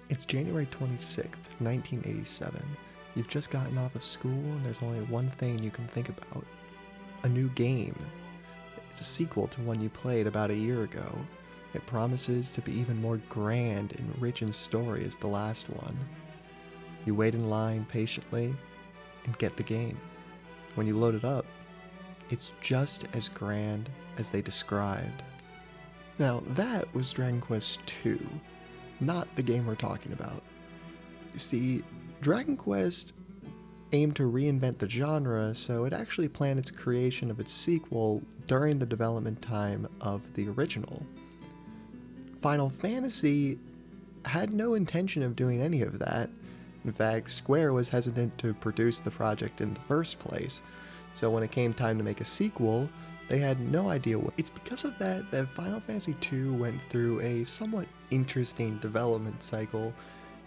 It's January 26th, 1987. You've just gotten off of school and there's only one thing you can think about. A new game. It's a sequel to one you played about a year ago. It promises to be even more grand and rich in story as the last one. You wait in line patiently and get the game. When you load it up, it's just as grand as they described. Now, that was Dragon Quest II, not the game we're talking about. You see, Dragon Quest aimed to reinvent the genre, so it actually planned its creation of its sequel during the development time of the original. Final Fantasy had no intention of doing any of that. In fact, Square was hesitant to produce the project in the first place, so when it came time to make a sequel, they had no idea what. It's because of that that Final Fantasy II went through a somewhat interesting development cycle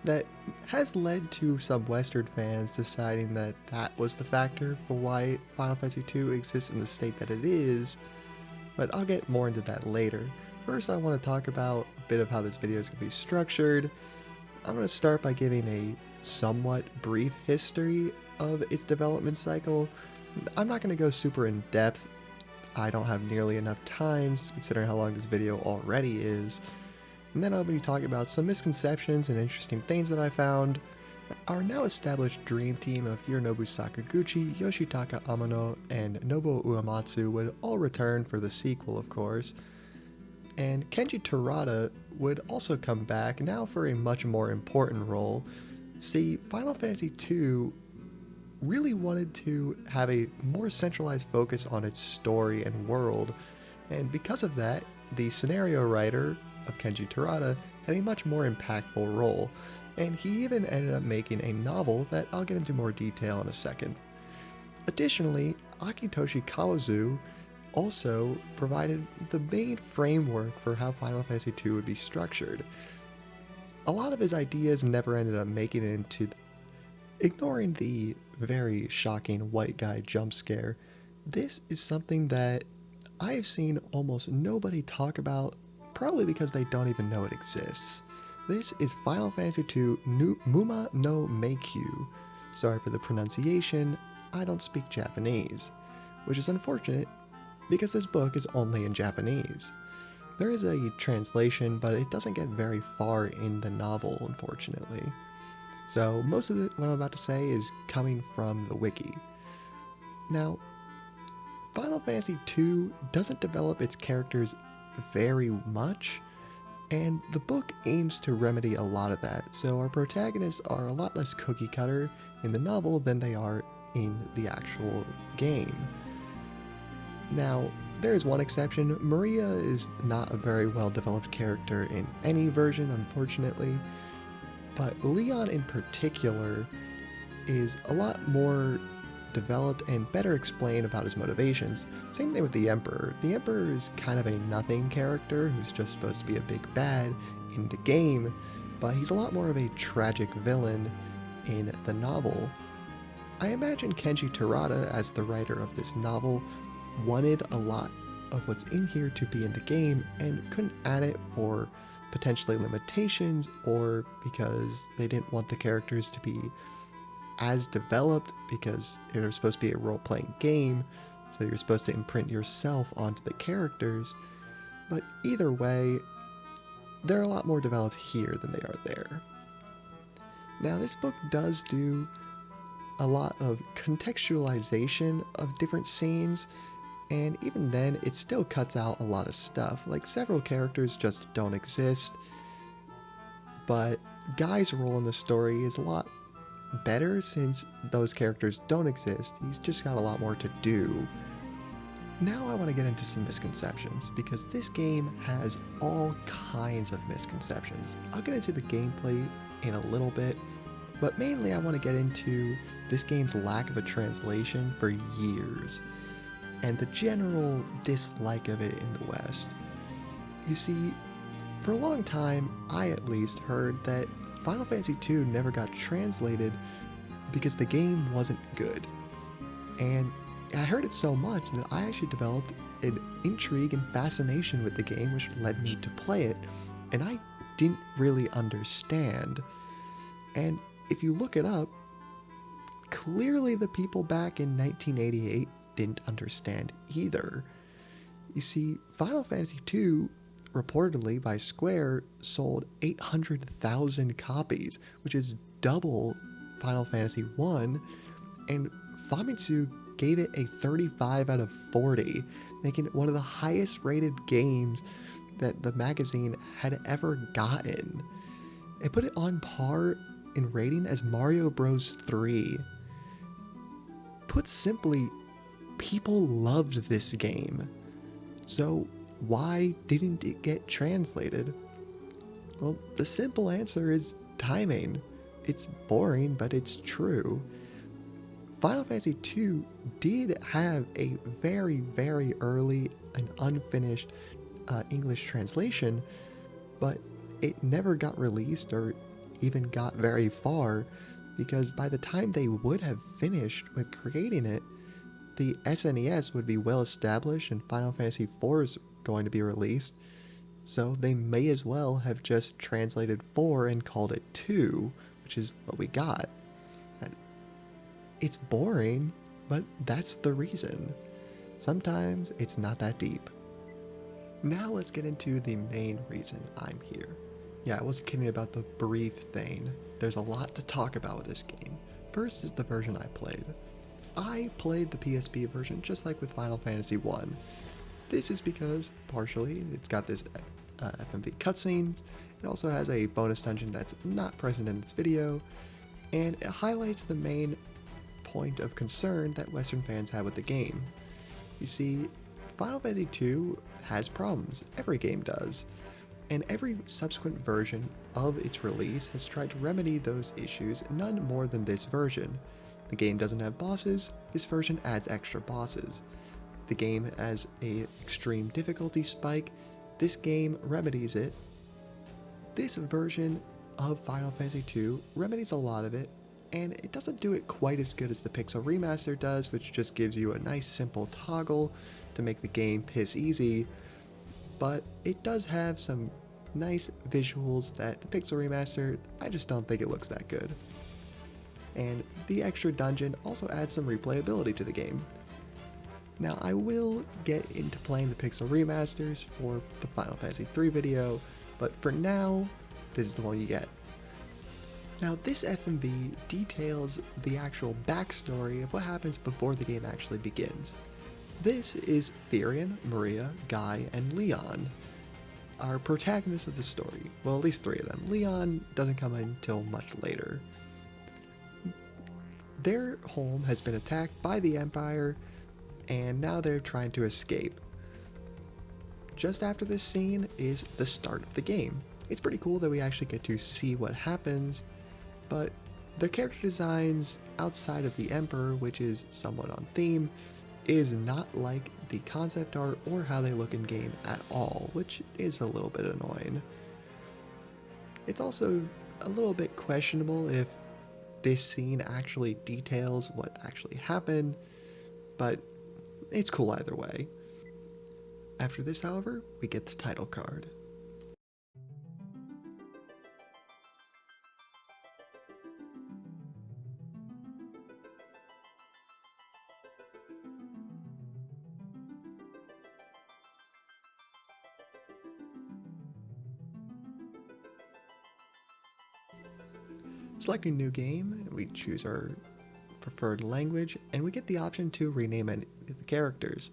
that has led to some Western fans deciding that that was the factor for why Final Fantasy II exists in the state that it is, but I'll get more into that later. First, I want to talk about a bit of how this video is going to be structured. I'm going to start by giving a somewhat brief history of its development cycle. I'm not going to go super in depth. I don't have nearly enough time considering how long this video already is. And then I'll be talking about some misconceptions and interesting things that I found. Our now established dream team of Hironobu Sakaguchi, Yoshitaka Amano, and Nobuo Uematsu would all return for the sequel, of course. And Kenji Terada would also come back, now for a much more important role. See, Final Fantasy II really wanted to have a more centralized focus on its story and world, and because of that, the scenario writer of Kenji Terada had a much more impactful role, and he even ended up making a novel that I'll get into more detail in a second. Additionally, Akitoshi Kawazu also provided the main framework for how Final Fantasy II would be structured. A lot of his ideas never ended up making it into ignoring the very shocking white guy jump scare. This is something that I've seen almost nobody talk about, probably because they don't even know it exists. This is Final Fantasy II Muma no Meikyu. Sorry for the pronunciation, I don't speak Japanese, which is unfortunate because this book is only in Japanese. There is a translation, but it doesn't get very far in the novel, unfortunately. So most of what I'm about to say is coming from the wiki. Now, Final Fantasy II doesn't develop its characters very much, and the book aims to remedy a lot of that, so our protagonists are a lot less cookie cutter in the novel than they are in the actual game. Now, there is one exception. Maria is not a very well developed character in any version, unfortunately, but Leon in particular is a lot more developed and better explained about his motivations. Same thing with the Emperor. The Emperor is kind of a nothing character who's just supposed to be a big bad in the game, but he's a lot more of a tragic villain in the novel. I imagine Kenji Terada, as the writer of this novel, wanted a lot of what's in here to be in the game and couldn't add it for potentially limitations or because they didn't want the characters to be as developed, because it was supposed to be a role-playing game, so you're supposed to imprint yourself onto the characters. But either way, they're a lot more developed here than they are there. Now, this book does do a lot of contextualization of different scenes, and even then, it still cuts out a lot of stuff. Like, several characters just don't exist, but Guy's role in the story is a lot better since those characters don't exist. He's just got a lot more to do. Now I want to get into some misconceptions, because this game has all kinds of misconceptions. I'll get into the gameplay in a little bit, but mainly I want to get into this game's lack of a translation for years, and the general dislike of it in the West. You see, for a long time, I at least heard that Final Fantasy II never got translated because the game wasn't good. And I heard it so much that I actually developed an intrigue and fascination with the game, which led me to play it. And I didn't really understand. And if you look it up, clearly the people back in 1988 didn't understand either. You see, Final Fantasy II, reportedly by Square, sold 800,000 copies, which is double Final Fantasy I, and Famitsu gave it a 35 out of 40, making it one of the highest rated games that the magazine had ever gotten. It put it on par in rating as Mario Bros. 3. Put simply, people loved this game. So why didn't it get translated? Well, the simple answer is timing. It's boring, but it's true. Final Fantasy II did have a very, very early and unfinished English translation, but it never got released or even got very far, because by the time they would have finished with creating it, the SNES would be well established and Final Fantasy IV is going to be released, so they may as well have just translated 4 and called it 2, which is what we got. It's boring, but that's the reason. Sometimes it's not that deep. Now let's get into the main reason I'm here. Yeah, I wasn't kidding about the brief thing. There's a lot to talk about with this game. First is the version I played. I played the PSP version just like with Final Fantasy I. This is because, partially, it's got this FMV cutscene. It also has a bonus dungeon that's not present in this video, and it highlights the main point of concern that Western fans have with the game. You see, Final Fantasy II has problems. Every game does. And every subsequent version of its release has tried to remedy those issues, none more than this version. The game doesn't have bosses, this version adds extra bosses. The game has an extreme difficulty spike, this game remedies it. This version of Final Fantasy II remedies a lot of it, and it doesn't do it quite as good as the Pixel Remaster does, which just gives you a nice simple toggle to make the game piss easy, but it does have some nice visuals that the Pixel Remaster, I just don't think it looks that good. And the extra dungeon also adds some replayability to the game. Now I will get into playing the Pixel Remasters for the Final Fantasy III video, but for now, this is the one you get. Now this FMV details the actual backstory of what happens before the game actually begins. This is Firion, Maria, Guy, and Leon, our protagonists of the story. Well, at least 3 of them. Leon doesn't come in until much later. Their home has been attacked by the Empire, and now they're trying to escape. Just after this scene is the start of the game. It's pretty cool that we actually get to see what happens, but their character designs outside of the Emperor, which is somewhat on theme, is not like the concept art or how they look in game at all, which is a little bit annoying. It's also a little bit questionable if this scene actually details what actually happened, but it's cool either way. After this, however, we get the title card. Selecting new game, we choose our preferred language, and we get the option to rename any of the characters.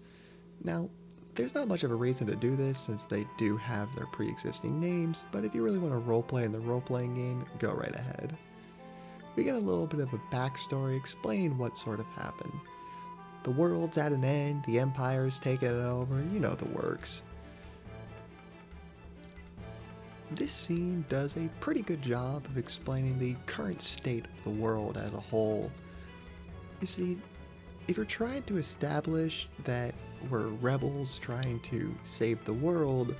Now, there's not much of a reason to do this since they do have their pre-existing names, but if you really want to roleplay in the role-playing game, go right ahead. We get a little bit of a backstory explaining what sort of happened. The world's at an end, the Empire's taking it over, you know the works. This scene does a pretty good job of explaining the current state of the world as a whole. You see, if you're trying to establish that we're rebels trying to save the world,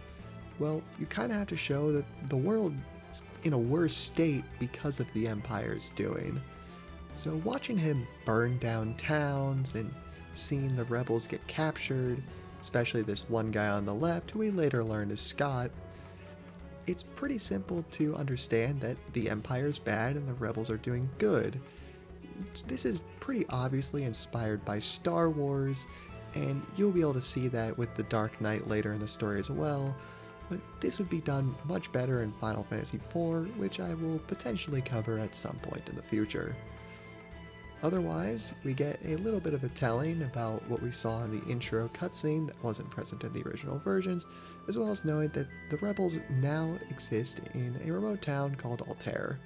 well, you kind of have to show that the world is in a worse state because of the Empire's doing. So watching him burn down towns and seeing the rebels get captured, especially this one guy on the left who we later learned is Scott, it's pretty simple to understand that the Empire's bad and the rebels are doing good. This is pretty obviously inspired by Star Wars, and you'll be able to see that with the Dark Knight later in the story as well, but this would be done much better in Final Fantasy IV, which I will potentially cover at some point in the future. Otherwise, we get a little bit of a telling about what we saw in the intro cutscene that wasn't present in the original versions, as well as knowing that the rebels now exist in a remote town called Altair.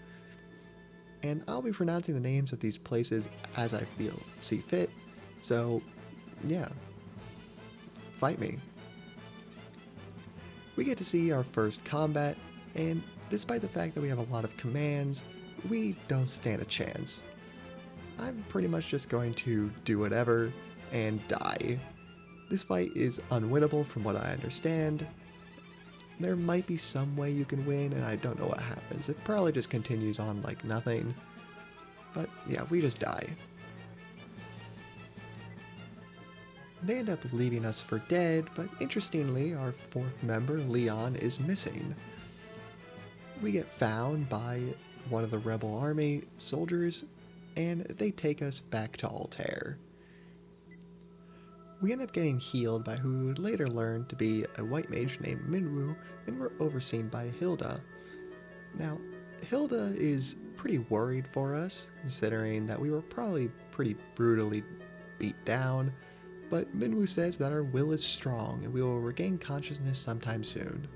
And I'll be pronouncing the names of these places as I see fit, so yeah, fight me. We get to see our first combat, and despite the fact that we have a lot of commands, we don't stand a chance. I'm pretty much just going to do whatever and die. This fight is unwinnable from what I understand. There might be some way you can win, and I don't know what happens. It probably just continues on like nothing. But yeah, we just die. They end up leaving us for dead, but interestingly, our fourth member, Leon, is missing. We get found by one of the rebel army soldiers, and they take us back to Altair. We end up getting healed by who we would later learn to be a white mage named Minwu, and we're overseen by Hilda. Now, Hilda is pretty worried for us, considering that we were probably pretty brutally beat down, but Minwu says that our will is strong and we will regain consciousness sometime soon.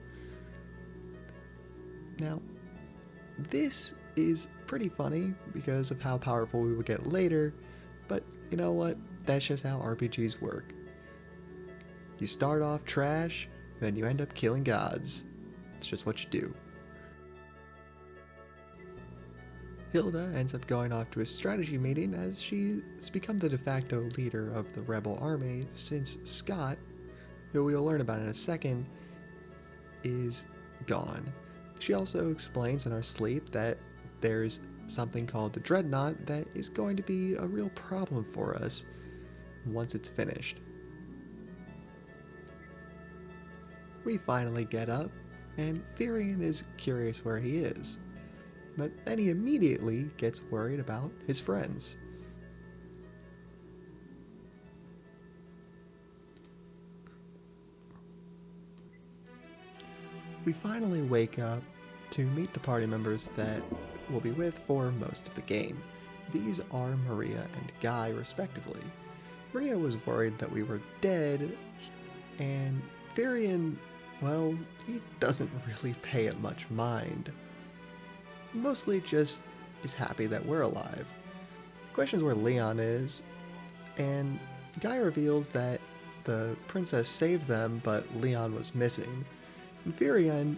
Now, this is pretty funny because of how powerful we will get later, but you know what? That's just how RPGs work. You start off trash, then you end up killing gods. It's just what you do. Hilda ends up going off to a strategy meeting as she's become the de facto leader of the rebel army since Scott, who we'll learn about in a second, is gone. She also explains in our sleep that there's something called the Dreadnought that is going to be a real problem for us once it's finished. We finally get up, and Firion is curious where he is, but then he immediately gets worried about his friends. We finally wake up to meet the party members that we'll be with for most of the game. These are Maria and Guy, respectively. Maria was worried that we were dead, and Firion, well, he doesn't really pay it much mind. Mostly just is happy that we're alive. Questions where Leon is, and Guy reveals that the princess saved them, but Leon was missing. And Firion,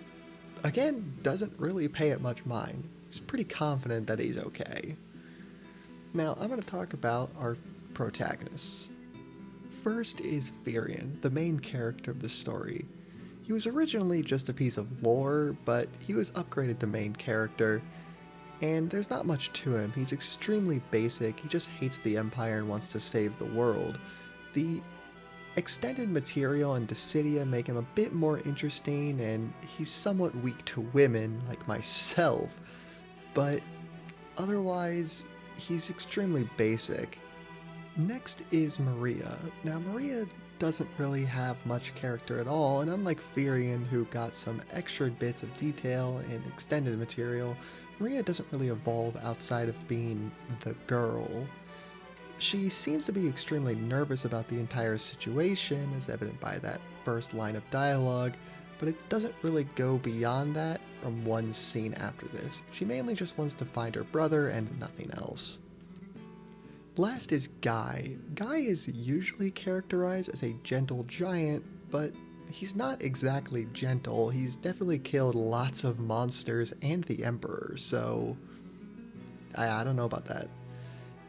again, doesn't really pay it much mind. He's pretty confident that he's okay. Now, I'm going to talk about our protagonists. First is Firion, the main character of the story. He was originally just a piece of lore, but he was upgraded to main character, and there's not much to him. He's extremely basic, he just hates the Empire and wants to save the world. The extended material and Dissidia make him a bit more interesting, and he's somewhat weak to women, like myself, but otherwise, he's extremely basic. Next is Maria. Now, Maria doesn't really have much character at all, and unlike Firion, who got some extra bits of detail and extended material, Maria doesn't really evolve outside of being the girl. She seems to be extremely nervous about the entire situation, as evident by that first line of dialogue, but it doesn't really go beyond that from one scene after this. She mainly just wants to find her brother and nothing else. Last is Guy. Guy is usually characterized as a gentle giant, but he's not exactly gentle. He's definitely killed lots of monsters and the Emperor, so I don't know about that.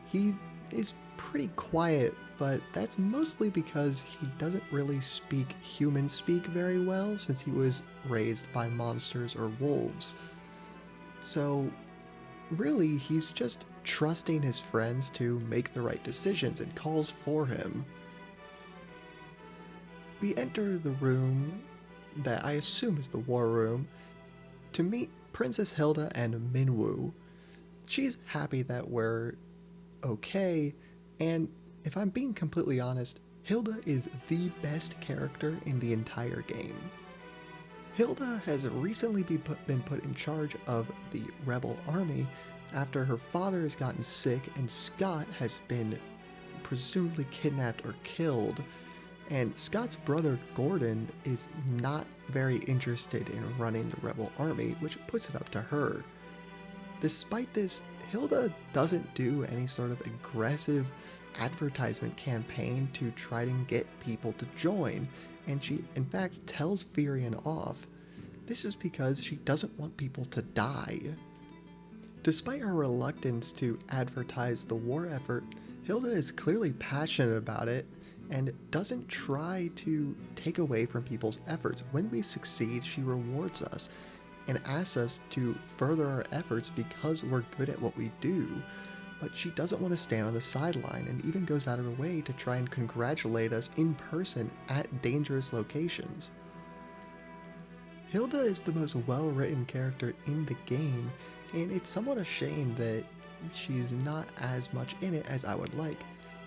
He is pretty quiet, but that's mostly because he doesn't really speak human speak very well since he was raised by monsters or wolves. So really, he's just trusting his friends to make the right decisions and calls for him. We enter the room that I assume is the war room, to meet Princess Hilda and Minwu. She's happy that we're okay, and if I'm being completely honest, Hilda is the best character in the entire game. Hilda has recently been put in charge of the rebel army after her father has gotten sick and Scott has been presumably kidnapped or killed, and Scott's brother Gordon is not very interested in running the rebel army, which puts it up to her. Despite this, Hilda doesn't do any sort of aggressive advertisement campaign to try to get people to join, and she in fact tells Firion off. This is because she doesn't want people to die. Despite her reluctance to advertise the war effort, Hilda is clearly passionate about it and doesn't try to take away from people's efforts. When we succeed, she rewards us and asks us to further our efforts because we're good at what we do. But she doesn't want to stand on the sideline and even goes out of her way to try and congratulate us in person at dangerous locations. Hilda is the most well-written character in the game, and it's somewhat a shame that she's not as much in it as I would like,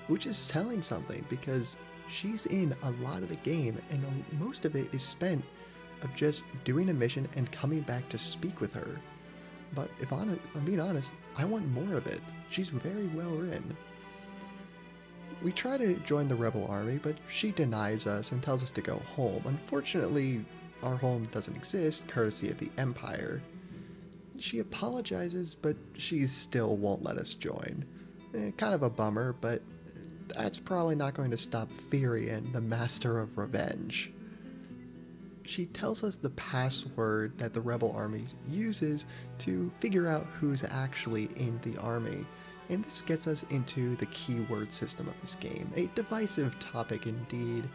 which is telling something because she's in a lot of the game and most of it is spent of just doing a mission and coming back to speak with her. But if I'm being honest, I want more of it. She's very well written. We try to join the rebel army, but she denies us and tells us to go home. Unfortunately, our home doesn't exist, courtesy of the Empire. She apologizes, but she still won't let us join. Kind of a bummer, but that's probably not going to stop Firion, the master of revenge. She tells us the password that the rebel army uses to figure out who's actually in the army, and this gets us into the keyword system of this game, a divisive topic indeed.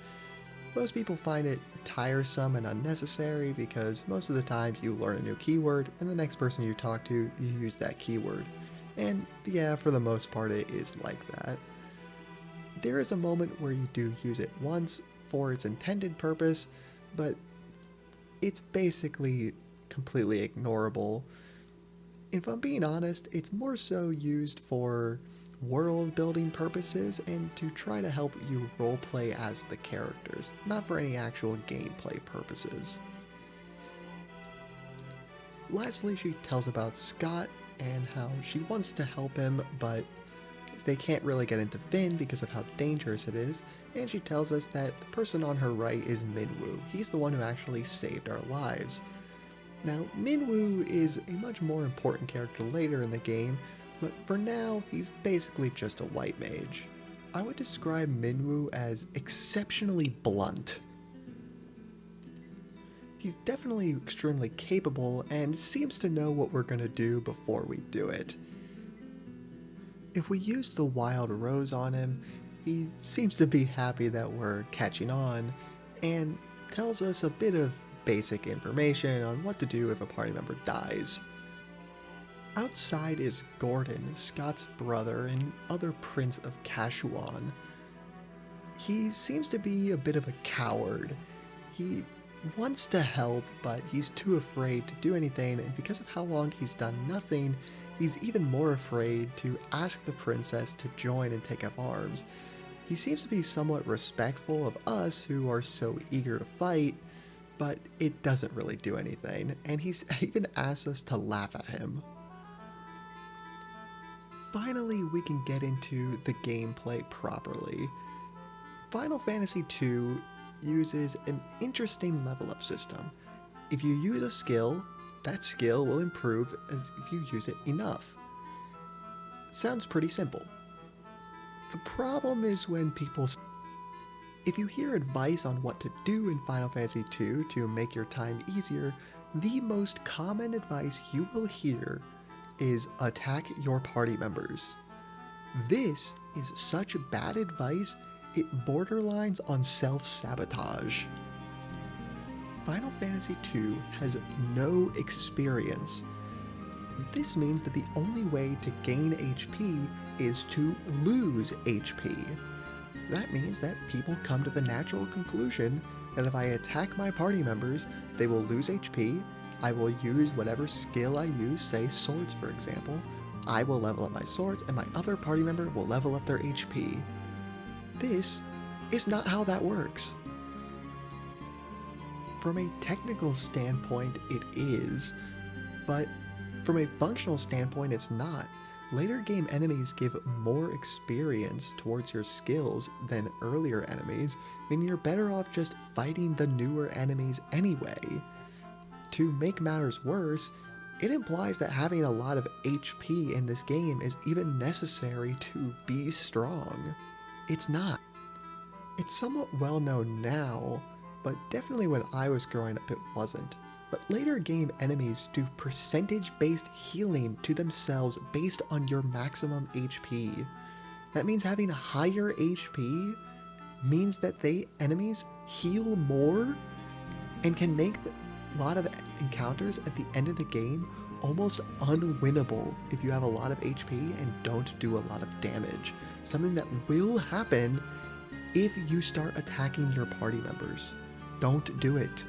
Most people find it tiresome and unnecessary because most of the time you learn a new keyword and the next person you talk to, you use that keyword. And yeah, for the most part it is like that. There is a moment where you do use it once for its intended purpose, but it's basically completely ignorable. If I'm being honest, it's more so used for world building purposes and to try to help you roleplay as the characters, not for any actual gameplay purposes. Lastly, she tells about Scott and how she wants to help him, but they can't really get into Fynn because of how dangerous it is, and she tells us that the person on her right is Minwu. He's the one who actually saved our lives. Now, Minwu is a much more important character later in the game, but for now, he's basically just a white mage. I would describe Minwu as exceptionally blunt. He's definitely extremely capable and seems to know what we're going to do before we do it. If we use the Wild Rose on him, he seems to be happy that we're catching on and tells us a bit of basic information on what to do if a party member dies. Outside is Gordon, Scott's brother and other prince of Kashuan. He seems to be a bit of a coward. He wants to help, but he's too afraid to do anything, and because of how long he's done nothing, he's even more afraid to ask the princess to join and take up arms. He seems to be somewhat respectful of us who are so eager to fight, but it doesn't really do anything, and he's even asked us to laugh at him. Finally, we can get into the gameplay properly. Final Fantasy II uses an interesting level up system. If you use a skill, that skill will improve if you use it enough. It sounds pretty simple. The problem is when people... If you hear advice on what to do in Final Fantasy II to make your time easier, the most common advice you will hear is attack your party members. This is such bad advice, it borderlines on self-sabotage. Final Fantasy II has no experience. This means that the only way to gain HP is to lose HP. That means that people come to the natural conclusion that if I attack my party members, they will lose HP, I will use whatever skill I use, say swords for example. I will level up my swords and my other party member will level up their HP. This is not how that works. From a technical standpoint, it is, but from a functional standpoint, it's not. Later game enemies give more experience towards your skills than earlier enemies, meaning you're better off just fighting the newer enemies anyway. To make matters worse, it implies that having a lot of HP in this game is even necessary to be strong. It's not. It's somewhat well known now, but definitely when I was growing up it wasn't. But later game enemies do percentage-based healing to themselves based on your maximum HP. That means having higher HP means that enemies heal more and can make a lot of encounters at the end of the game almost unwinnable if you have a lot of HP and don't do a lot of damage. Something that will happen if you start attacking your party members. Don't do it.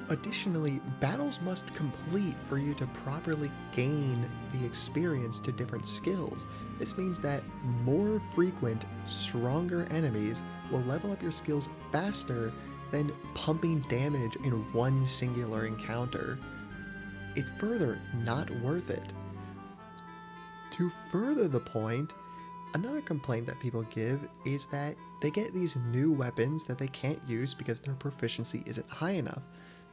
Additionally, battles must complete for you to properly gain the experience to different skills. This means that more frequent, stronger enemies will level up your skills faster than pumping damage in one singular encounter. It's further not worth it. To further the point, another complaint that people give is that they get these new weapons that they can't use because their proficiency isn't high enough.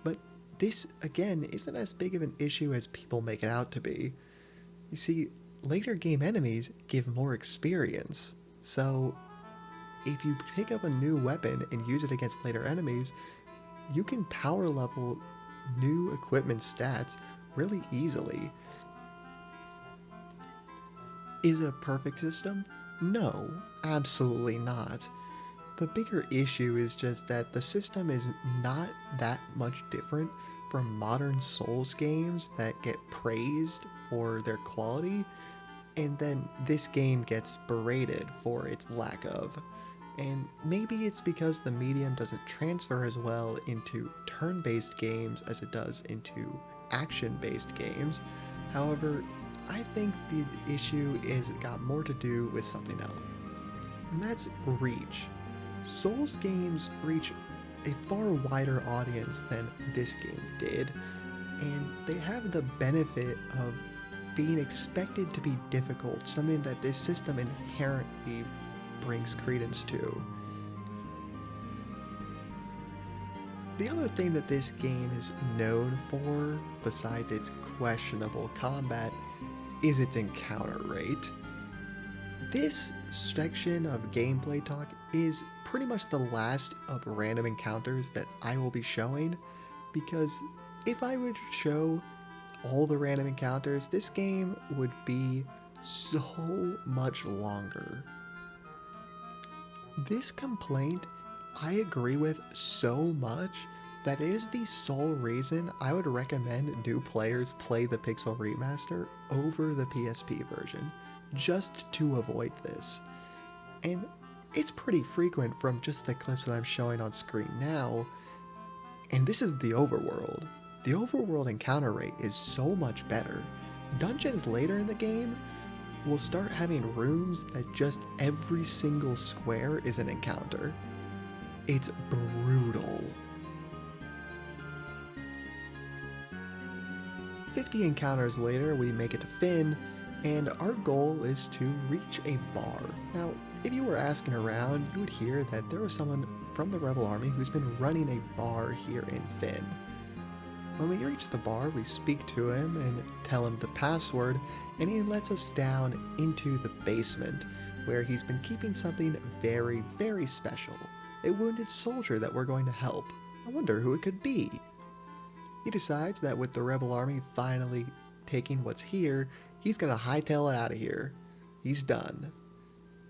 But this, again, isn't as big of an issue as people make it out to be. You see, later game enemies give more experience. So, if you pick up a new weapon and use it against later enemies, you can power level new equipment stats really easily. Is it a perfect system? No, absolutely not. The bigger issue is just that the system is not that much different from modern Souls games that get praised for their quality, and then this game gets berated for its lack of. And maybe it's because the medium doesn't transfer as well into turn-based games as it does into action-based games. However, I think the issue is got more to do with something else, and that's reach. Souls games reach a far wider audience than this game did, and they have the benefit of being expected to be difficult, something that this system inherently brings credence to. The other thing that this game is known for, besides its questionable combat, is its encounter rate. This section of gameplay talk is pretty much the last of random encounters that I will be showing, because if I were to show all the random encounters, this game would be so much longer. This complaint I agree with so much that it is the sole reason I would recommend new players play the Pixel Remaster over the PSP version, just to avoid this. And it's pretty frequent from just the clips that I'm showing on screen now, and this is the overworld. The overworld encounter rate is so much better. Dungeons later in the game will start having rooms that just every single square is an encounter. It's brutal. 50 encounters later, we make it to Fynn, and our goal is to reach a bar. Now, if you were asking around, you would hear that there was someone from the Rebel Army who's been running a bar here in Fynn. When we reach the bar, we speak to him and tell him the password, and he lets us down into the basement, where he's been keeping something very, very special. A wounded soldier that we're going to help. I wonder who it could be. He decides that with the Rebel Army finally taking what's here, he's gonna hightail it out of here. He's done.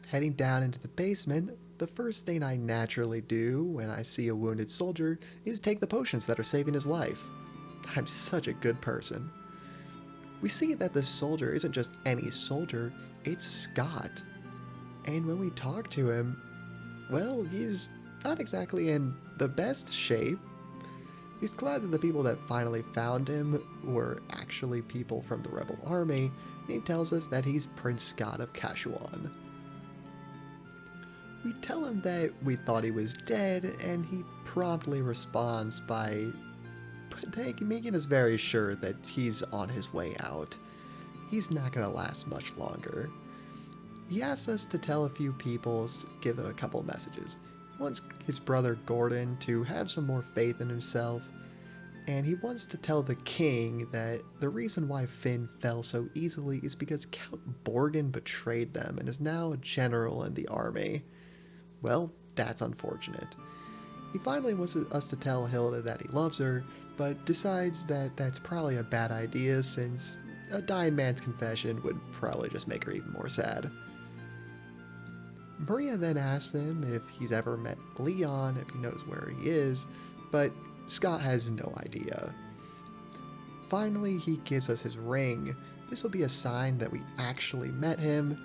Heading down into the basement, the first thing I naturally do when I see a wounded soldier is take the potions that are saving his life. I'm such a good person. We see that the soldier isn't just any soldier, it's Scott. And when we talk to him, well, he's not exactly in the best shape. He's glad that the people that finally found him were actually people from the rebel army, and he tells us that he's Prince Scott of Kashuan. We tell him that we thought he was dead, and he promptly responds by making us very sure that he's on his way out. He's not going to last much longer. He asks us to tell a few people, give them a couple of messages. He wants his brother Gordon to have some more faith in himself, and he wants to tell the king that the reason why Finn fell so easily is because Count Borghen betrayed them and is now a general in the army. Well, that's unfortunate. He finally wants us to tell Hilda that he loves her, but decides that that's probably a bad idea since a dying man's confession would probably just make her even more sad. Maria then asks him if he's ever met Leon, if he knows where he is, but Scott has no idea. Finally, he gives us his ring. This will be a sign that we actually met him,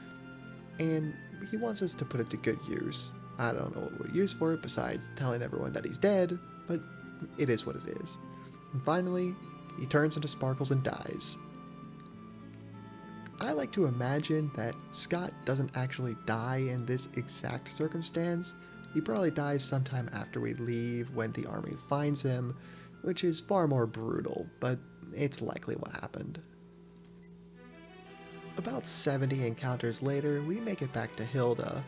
and he wants us to put it to good use. I don't know what we'll use for it besides telling everyone that he's dead, but it is what it is. And finally, he turns into sparkles and dies. I like to imagine that Scott doesn't actually die in this exact circumstance. He probably dies sometime after we leave when the army finds him, which is far more brutal, but it's likely what happened. About 70 encounters later, we make it back to Hilda.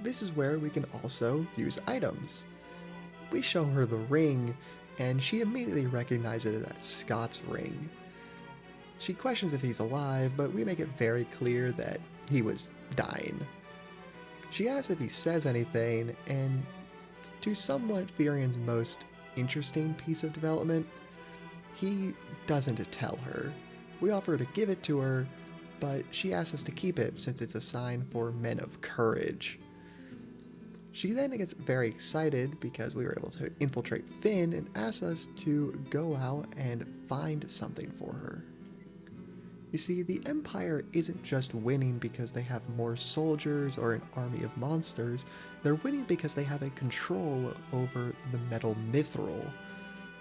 This is where we can also use items. We show her the ring, and she immediately recognizes it as Scott's ring. She questions if he's alive, but we make it very clear that he was dying. She asks if he says anything, and to somewhat Furion's most interesting piece of development, he doesn't tell her. We offer to give it to her, but she asks us to keep it since it's a sign for men of courage. She then gets very excited because we were able to infiltrate Finn and asks us to go out and find something for her. You see, the Empire isn't just winning because they have more soldiers or an army of monsters, they're winning because they have a control over the metal Mithril.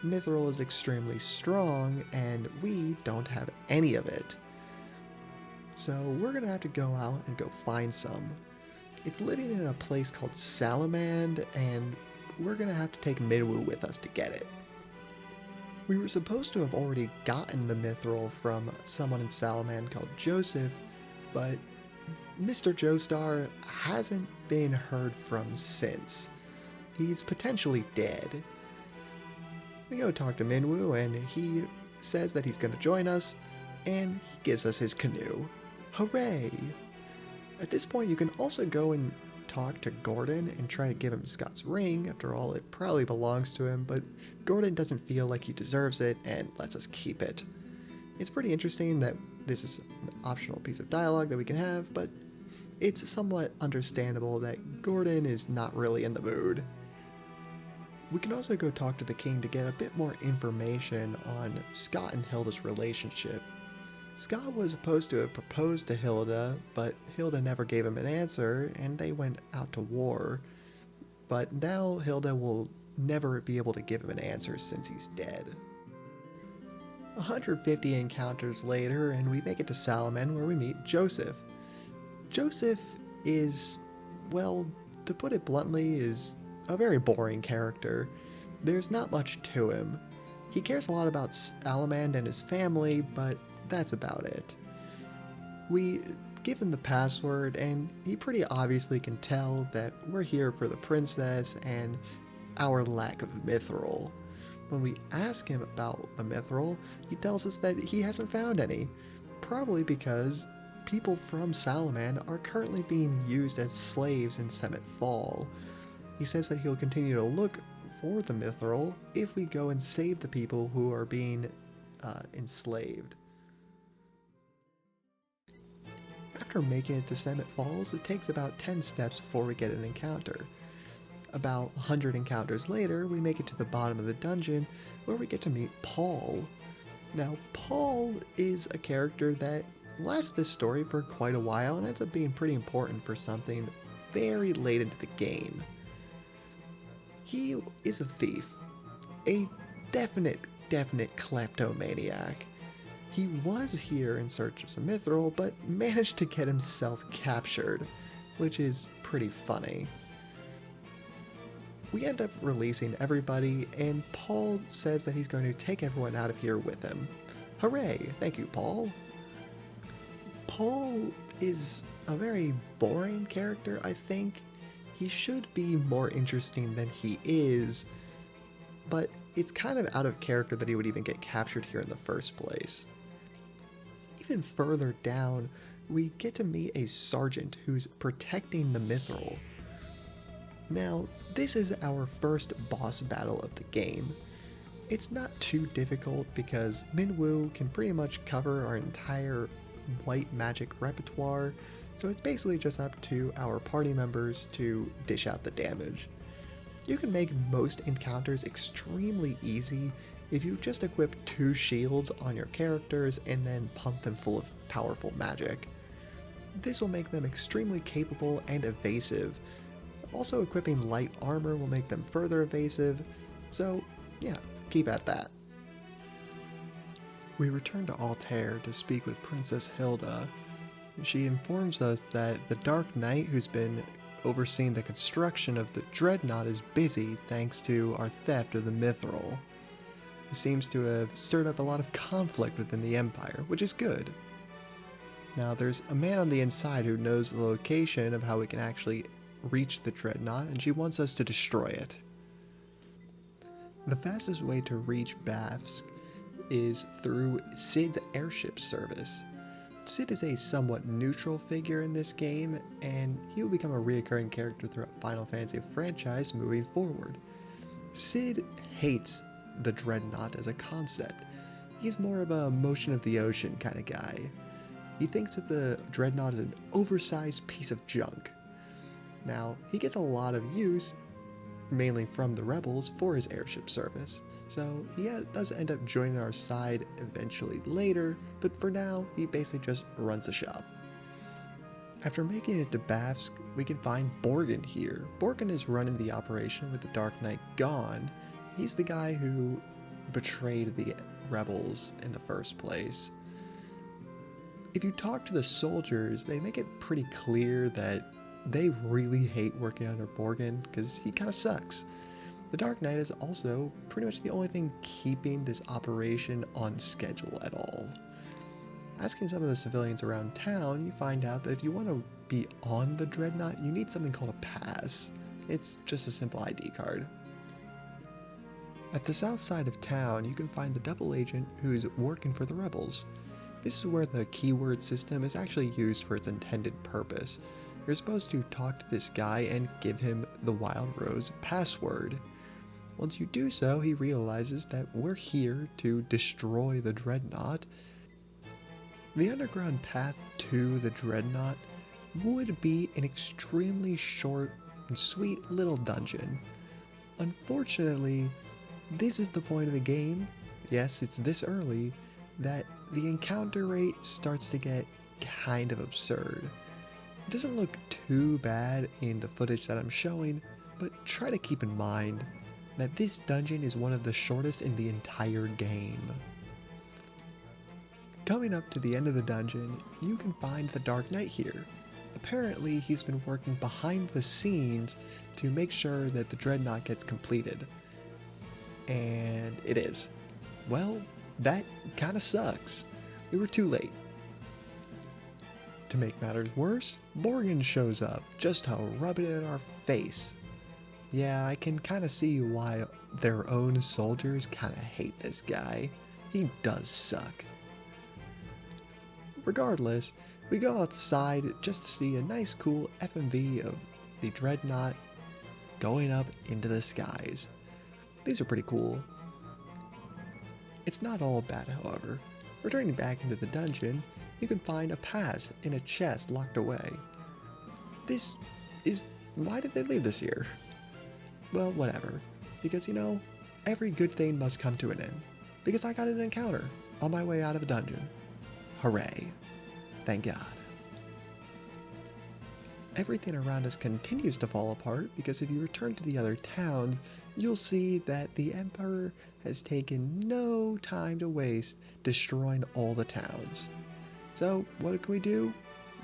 Mithril is extremely strong, and we don't have any of it. So we're gonna have to go out and go find some. It's living in a place called Salamand, and we're gonna have to take Minwu with us to get it. We were supposed to have already gotten the Mithril from someone in Salamand called Joseph, but Mr. Joestar hasn't been heard from since. He's potentially dead. We go talk to Minwu, and he says that he's gonna join us, and he gives us his canoe. Hooray! At this point, you can also go and talk to Gordon and try to give him Scott's ring. After all, it probably belongs to him, but Gordon doesn't feel like he deserves it and lets us keep it. It's pretty interesting that this is an optional piece of dialogue that we can have, but it's somewhat understandable that Gordon is not really in the mood. We can also go talk to the king to get a bit more information on Scott and Hilda's relationship. Scott was supposed to have proposed to Hilda, but Hilda never gave him an answer, and they went out to war. But now Hilda will never be able to give him an answer since he's dead. 150 encounters later, and we make it to Salamand where we meet Joseph. Joseph is, well, to put it bluntly, is a very boring character. There's not much to him. He cares a lot about Salamand and his family, but that's about it. We give him the password, and he pretty obviously can tell that we're here for the princess and our lack of Mithril. When we ask him about the Mithril, he tells us that he hasn't found any, probably because people from Salamand are currently being used as slaves in Semet Fall. He says that he'll continue to look for the Mithril if we go and save the people who are being enslaved. After making it to Semet Falls, it takes about 10 steps before we get an encounter. About 100 encounters later, we make it to the bottom of the dungeon, where we get to meet Paul. Now, Paul is a character that lasts this story for quite a while and ends up being pretty important for something very late into the game. He is a thief. A definite kleptomaniac. He was here in search of some mithril, but managed to get himself captured, which is pretty funny. We end up releasing everybody, and Paul says that he's going to take everyone out of here with him. Hooray! Thank you, Paul. Paul is a very boring character, I think. He should be more interesting than he is, but it's kind of out of character that he would even get captured here in the first place. Even further down, we get to meet a sergeant who's protecting the mithril. Now, this is our first boss battle of the game. It's not too difficult because Minwu can pretty much cover our entire white magic repertoire, so it's basically just up to our party members to dish out the damage. You can make most encounters extremely easy if you just equip 2 shields on your characters and then pump them full of powerful magic. This will make them extremely capable and evasive. Also, equipping light armor will make them further evasive, so yeah, keep at that. We return to Altair to speak with Princess Hilda. She informs us that the Dark Knight who's been overseeing the construction of the Dreadnought is busy thanks to our theft of the mithril. It seems to have stirred up a lot of conflict within the Empire, which is good. Now, there's a man on the inside who knows the location of how we can actually reach the Dreadnought, and she wants us to destroy it. The fastest way to reach Bafsk is through Cid's airship service. Cid is a somewhat neutral figure in this game, and he will become a reoccurring character throughout Final Fantasy franchise moving forward. Cid hates the Dreadnought as a concept. He's more of a motion of the ocean kind of guy. He thinks that the Dreadnought is an oversized piece of junk. Now, he gets a lot of use, mainly from the rebels, for his airship service, so he does end up joining our side eventually later, but for now, he basically just runs the shop. After making it to Bafsk, we can find Borghen here. Borghen is running the operation with the Dark Knight gone. He's the guy who betrayed the rebels in the first place. If you talk to the soldiers, they make it pretty clear that they really hate working under Borghen because he kind of sucks. The Dark Knight is also pretty much the only thing keeping this operation on schedule at all. Asking some of the civilians around town, you find out that if you want to be on the Dreadnought, you need something called a pass. It's just a simple ID card. At the south side of town, you can find the double agent who's working for the rebels. This is where the keyword system is actually used for its intended purpose. You're supposed to talk to this guy and give him the Wild Rose password. Once you do so, he realizes that we're here to destroy the Dreadnought. The underground path to the Dreadnought would be an extremely short and sweet little dungeon. Unfortunately, this is the point of the game, yes, it's this early, that the encounter rate starts to get kind of absurd. It doesn't look too bad in the footage that I'm showing, but try to keep in mind that this dungeon is one of the shortest in the entire game. Coming up to the end of the dungeon, you can find the Dark Knight here. Apparently, he's been working behind the scenes to make sure that the Dreadnought gets completed. And it is. Well, that kinda sucks. We were too late. To make matters worse, Borghen shows up just to rub it in our face. Yeah, I can kinda see why their own soldiers kinda hate this guy. He does suck. Regardless, we go outside just to see a nice cool FMV of the Dreadnought going up into the skies. These are pretty cool. It's not all bad, however. Returning back into the dungeon, you can find a pass in a chest locked away. This is... why did they leave this here? Well, whatever. Because, you know, every good thing must come to an end. Because I got an encounter on my way out of the dungeon. Hooray. Thank God. Everything around us continues to fall apart because if you return to the other towns, you'll see that the Emperor has taken no time to waste destroying all the towns. So, what can we do?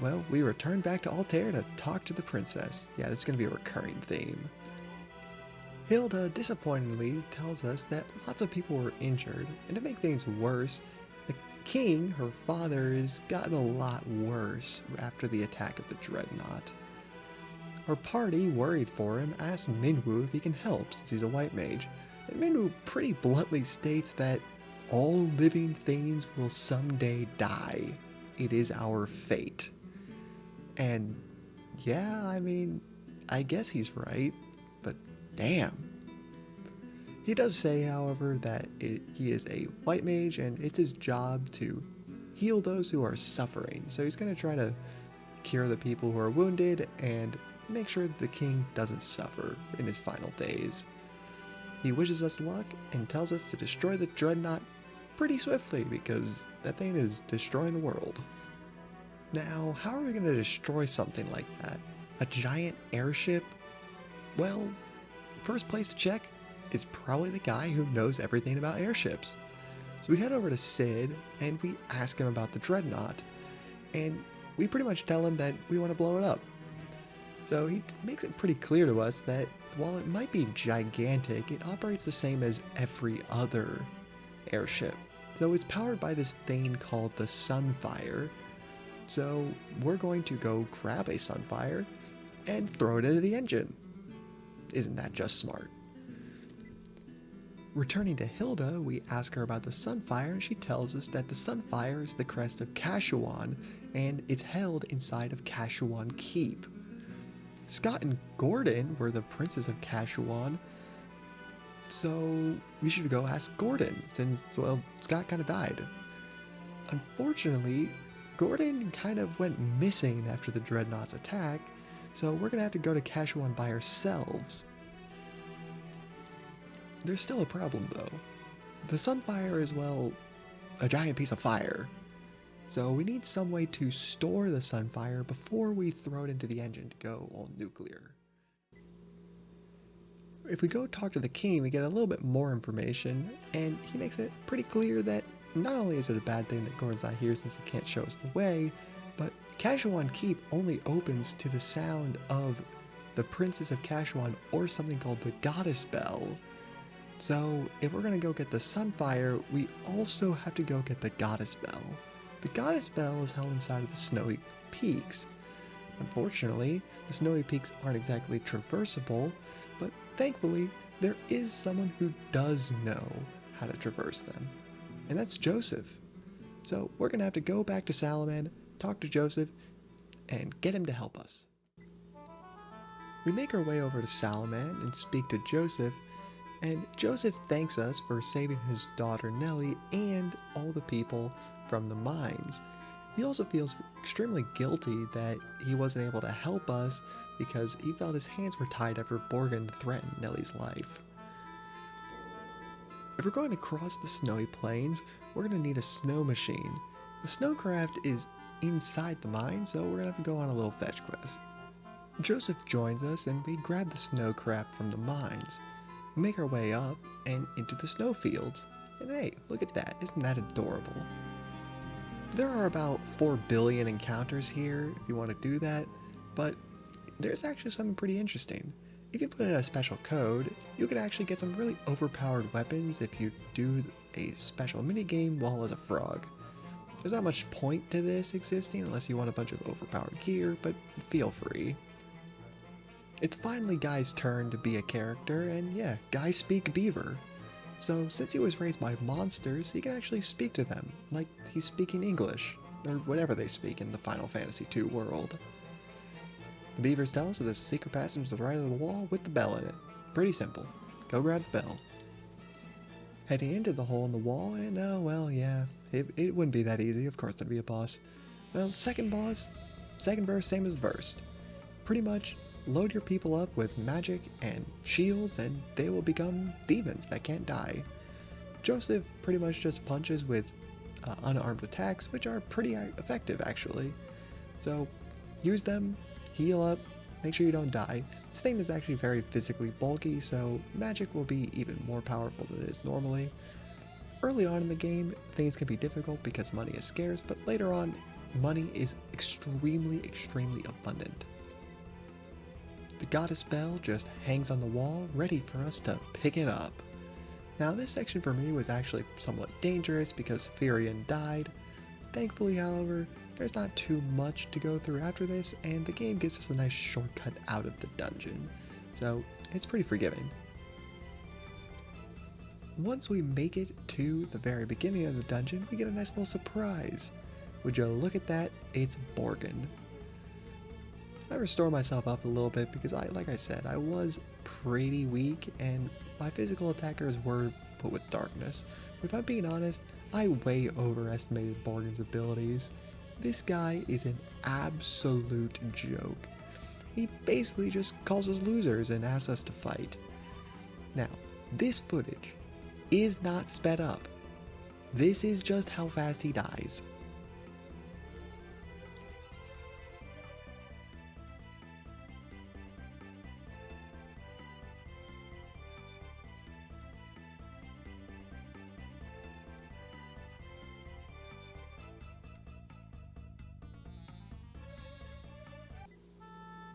Well, we return back to Altair to talk to the princess. Yeah, this is going to be a recurring theme. Hilda disappointingly tells us that lots of people were injured, and to make things worse, the king, her father, has gotten a lot worse after the attack of the Dreadnought. Our party, worried for him, asks Minwu if he can help since he's a white mage, and Minwu pretty bluntly states that all living things will someday die. It is our fate. And yeah, I mean, I guess he's right, but damn. He does say, however, that he is a white mage and it's his job to heal those who are suffering. So he's going to try to cure the people who are wounded and make sure that the king doesn't suffer in his final days. He wishes us luck and tells us to destroy the Dreadnought pretty swiftly because that thing is destroying the world. Now, how are we going to destroy something like that? A giant airship? Well, first place to check is probably the guy who knows everything about airships. So we head over to Sid and we ask him about the Dreadnought, and we pretty much tell him that we want to blow it up. So he makes it pretty clear to us that while it might be gigantic, it operates the same as every other airship. So it's powered by this thing called the Sunfire. So we're going to go grab a Sunfire and throw it into the engine. Isn't that just smart? Returning to Hilda, we ask her about the Sunfire, and she tells us that the Sunfire is the crest of Kashuan, and it's held inside of Kashuan Keep. Scott and Gordon were the princes of Kashuan, so we should go ask Gordon, since, well, Scott kind of died. Unfortunately, Gordon kind of went missing after the Dreadnought's attack, so we're gonna have to go to Kashuan by ourselves. There's still a problem though. The Sunfire is, well, a giant piece of fire. So we need some way to store the Sunfire before we throw it into the engine to go all nuclear. If we go talk to the king, we get a little bit more information, and he makes it pretty clear that not only is it a bad thing that Gordon's not here since he can't show us the way, but Kashuan Keep only opens to the sound of the Princess of Kashuan or something called the Goddess Bell. So if we're going to go get the Sunfire, we also have to go get the Goddess Bell. The Goddess Bell is held inside of the Snowy Peaks. Unfortunately, the Snowy Peaks aren't exactly traversable, but thankfully there is someone who does know how to traverse them. And that's Joseph. So we're going to have to go back to Salaman, talk to Joseph, and get him to help us. We make our way over to Salaman and speak to Joseph, and Joseph thanks us for saving his daughter Nellie and all the people from the mines. He also feels extremely guilty that he wasn't able to help us because he felt his hands were tied after Borghen threatened Nellie's life. If we're going to cross the snowy plains, we're going to need a snow machine. The snowcraft is inside the mine, so we're going to have to go on a little fetch quest. Joseph joins us and we grab the snowcraft from the mines. We make our way up and into the snowfields. And hey, look at that, isn't that adorable? There are about 4 billion encounters here if you want to do that, but there's actually something pretty interesting. If you put in a special code, you can actually get some really overpowered weapons if you do a special minigame while as a frog. There's not much point to this existing unless you want a bunch of overpowered gear, but feel free. It's finally Guy's turn to be a character, and yeah, Guy speak beaver. So since he was raised by monsters, he can actually speak to them, like he's speaking English, or whatever they speak in the Final Fantasy II world. The beavers tell us that there's a secret passage to the right of the wall with the bell in it. Pretty simple. Go grab the bell. Heading into the hole in the wall, and well, yeah, it wouldn't be that easy. Of course there'd be a boss. Well, second boss, second verse, same as the first. Pretty much, load your people up with magic and shields, and they will become demons that can't die. Joseph pretty much just punches with unarmed attacks, which are pretty effective actually. So use them, heal up, make sure you don't die, This thing is actually very physically bulky, so magic will be even more powerful than it is normally. Early on in the game, things can be difficult because money is scarce, but later on, money is extremely abundant. The goddess bell just hangs on the wall, ready for us to pick it up. Now this section for me was actually somewhat dangerous because Firion died. Thankfully, however, there's not too much to go through after this, and the game gives us a nice shortcut out of the dungeon, so it's pretty forgiving. Once we make it to the very beginning of the dungeon, we get a nice little surprise. Would you look at that? It's Borghen. I restore myself up a little bit because like I said, I was pretty weak and my physical attackers were put with darkness. But if I'm being honest, I way overestimated Borghen's abilities. This guy is an absolute joke. He basically just calls us losers and asks us to fight. Now, this footage is not sped up. This is just how fast he dies.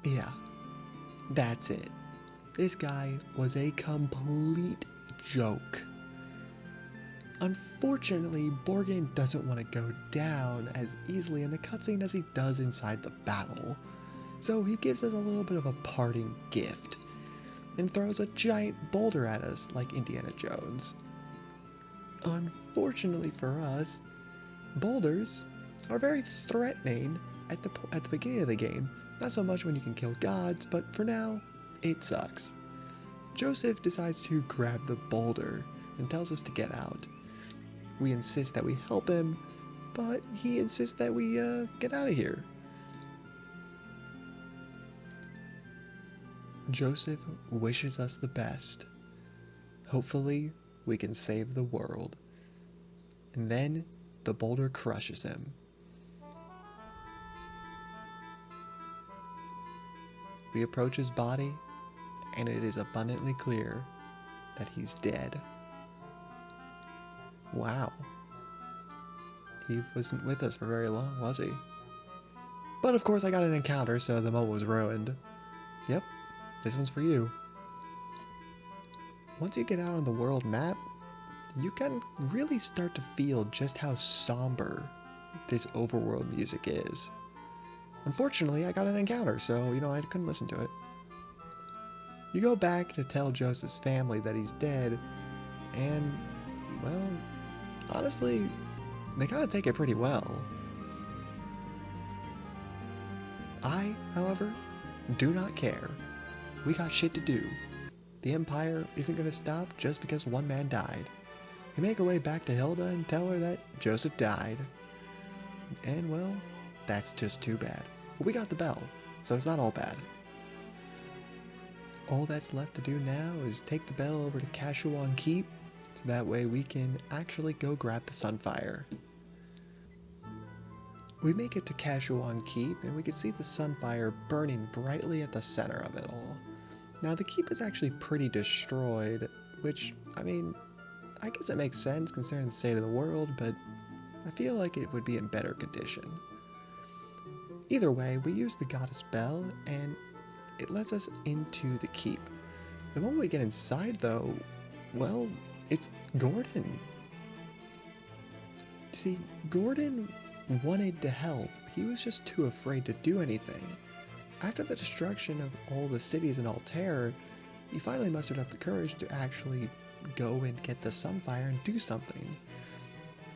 Yeah, that's it. This guy was a complete joke. Unfortunately, Borghen doesn't want to go down as easily in the cutscene as he does inside the battle, so he gives us a little bit of a parting gift and throws a giant boulder at us like Indiana Jones. Unfortunately for us, boulders are very threatening at the beginning of the game. Not so much when you can kill gods, but for now, it sucks. Joseph decides to grab the boulder and tells us to get out. We insist that we help him, but he insists that we get out of here. Joseph wishes us the best. Hopefully, we can save the world. And then the boulder crushes him. We approach his body, and it is abundantly clear that he's dead. Wow. He wasn't with us for very long, was he? But of course I got an encounter, so the moment was ruined. Yep, this one's for you. Once you get out on the world map, you can really start to feel just how somber this overworld music is. Unfortunately, I got an encounter, so, I couldn't listen to it. You go back to tell Joseph's family that he's dead, and, well, honestly, they kind of take it pretty well. I, however, do not care. We got shit to do. The Empire isn't going to stop just because one man died. We make our way back to Hilda and tell her that Joseph died. And, well, that's just too bad. But we got the bell, so it's not all bad. All that's left to do now is take the bell over to Kashuan Keep, so that way we can actually go grab the Sunfire. We make it to Kashuan Keep, and we can see the Sunfire burning brightly at the center of it all. Now, the keep is actually pretty destroyed, which, I guess it makes sense considering the state of the world, but I feel like it would be in better condition. Either way, we use the Goddess Bell, and it lets us into the keep. The moment we get inside, though, well, it's Gordon. You see, Gordon wanted to help. He was just too afraid to do anything. After the destruction of all the cities in Altair, he finally mustered up the courage to actually go and get the Sunfire and do something.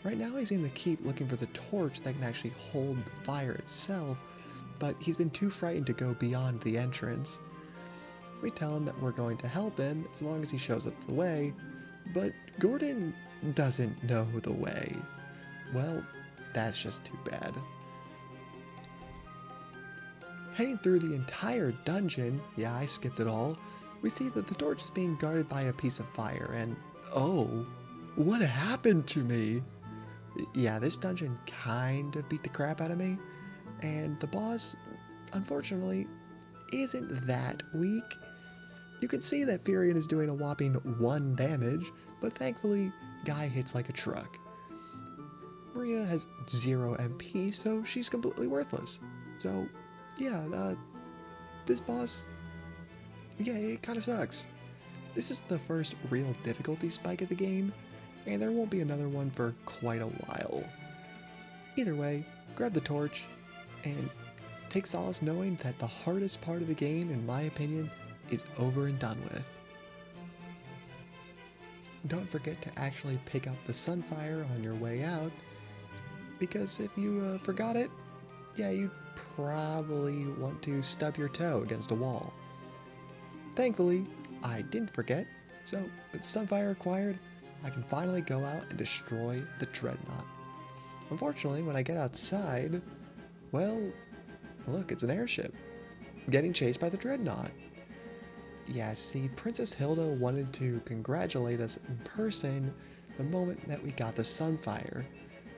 Right now he's in the keep looking for the torch that can actually hold the fire itself, but he's been too frightened to go beyond the entrance. We tell him that we're going to help him as long as he shows us the way, but Gordon doesn't know the way. Well, that's just too bad. Heading through the entire dungeon, yeah, I skipped it all, we see that the torch is being guarded by a piece of fire, and oh, what happened to me? Yeah, this dungeon kind of beat the crap out of me, and the boss, unfortunately, isn't that weak. You can see that Firion is doing a whopping 1 damage, but thankfully, Guy hits like a truck. Maria has 0 MP, so she's completely worthless. So, yeah, this boss, yeah, it kinda sucks. This is the first real difficulty spike of the game, and there won't be another one for quite a while. Either way, grab the torch, and take solace knowing that the hardest part of the game, in my opinion, is over and done with. Don't forget to actually pick up the Sunfire on your way out, because if you forgot it, yeah, you'd probably want to stub your toe against a wall. Thankfully, I didn't forget, so with Sunfire acquired, I can finally go out and destroy the Dreadnought. Unfortunately, when I get outside, well, look, it's an airship, getting chased by the Dreadnought. Yeah, see, Princess Hilda wanted to congratulate us in person the moment that we got the Sunfire.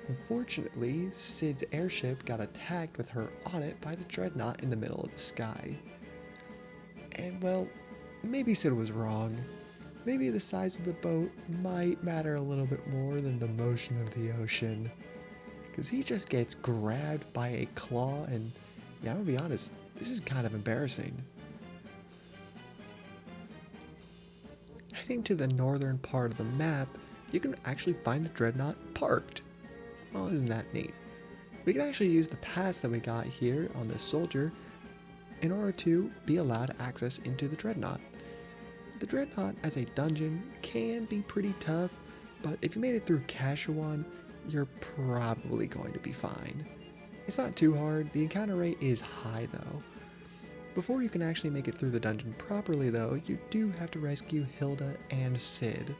Unfortunately, Cid's airship got attacked with her on it by the Dreadnought in the middle of the sky. And well, maybe Cid was wrong. Maybe the size of the boat might matter a little bit more than the motion of the ocean. Because he just gets grabbed by a claw and, yeah, I'm gonna be honest, this is kind of embarrassing. Heading to the northern part of the map, you can actually find the Dreadnought parked. Well, isn't that neat? We can actually use the pass that we got here on this soldier in order to be allowed access into the Dreadnought. The Dreadnought as a dungeon can be pretty tough, but if you made it through Kashuan, you're probably going to be fine. It's not too hard, the encounter rate is high though. Before you can actually make it through the dungeon properly though, you do have to rescue Hilda and Cid.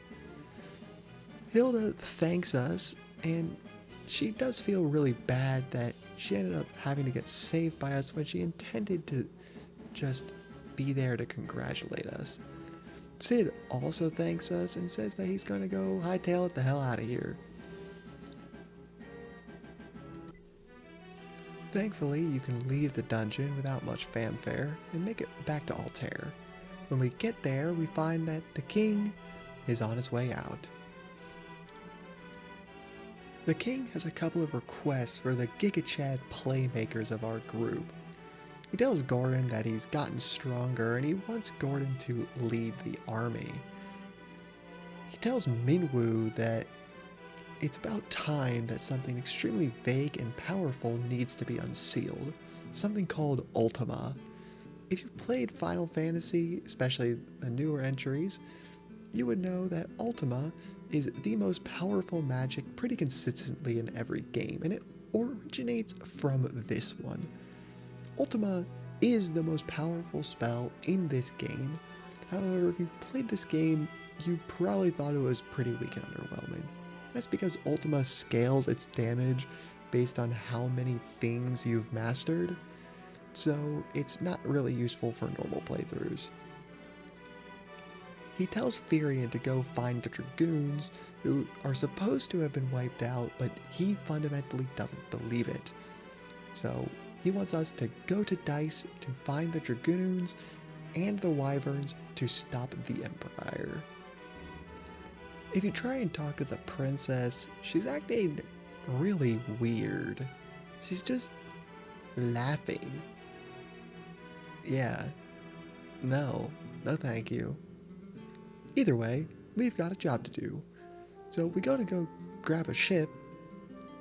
Hilda thanks us, and she does feel really bad that she ended up having to get saved by us when she intended to just be there to congratulate us. Cid also thanks us and says that he's gonna go hightail it the hell out of here. Thankfully, you can leave the dungeon without much fanfare and make it back to Altair. When we get there, we find that the king is on his way out. The king has a couple of requests for the Giga Chad playmakers of our group. He tells Gordon that he's gotten stronger and he wants Gordon to lead the army. He tells Minwu that it's about time that something extremely vague and powerful needs to be unsealed, something called Ultima. If you've played Final Fantasy, especially the newer entries, you would know that Ultima is the most powerful magic pretty consistently in every game, and it originates from this one. Ultima is the most powerful spell in this game. However, if you've played this game, you probably thought it was pretty weak and underwhelming. That's because Ultima scales its damage based on how many things you've mastered, so it's not really useful for normal playthroughs. He tells Firion to go find the Dragoons, who are supposed to have been wiped out, but he fundamentally doesn't believe it. So he wants us to go to Dice to find the Dragoons and the Wyverns to stop the Empire. If you try and talk to the princess, she's acting really weird. She's just laughing. Yeah. No thank you. Either way, we've got a job to do. So we go grab a ship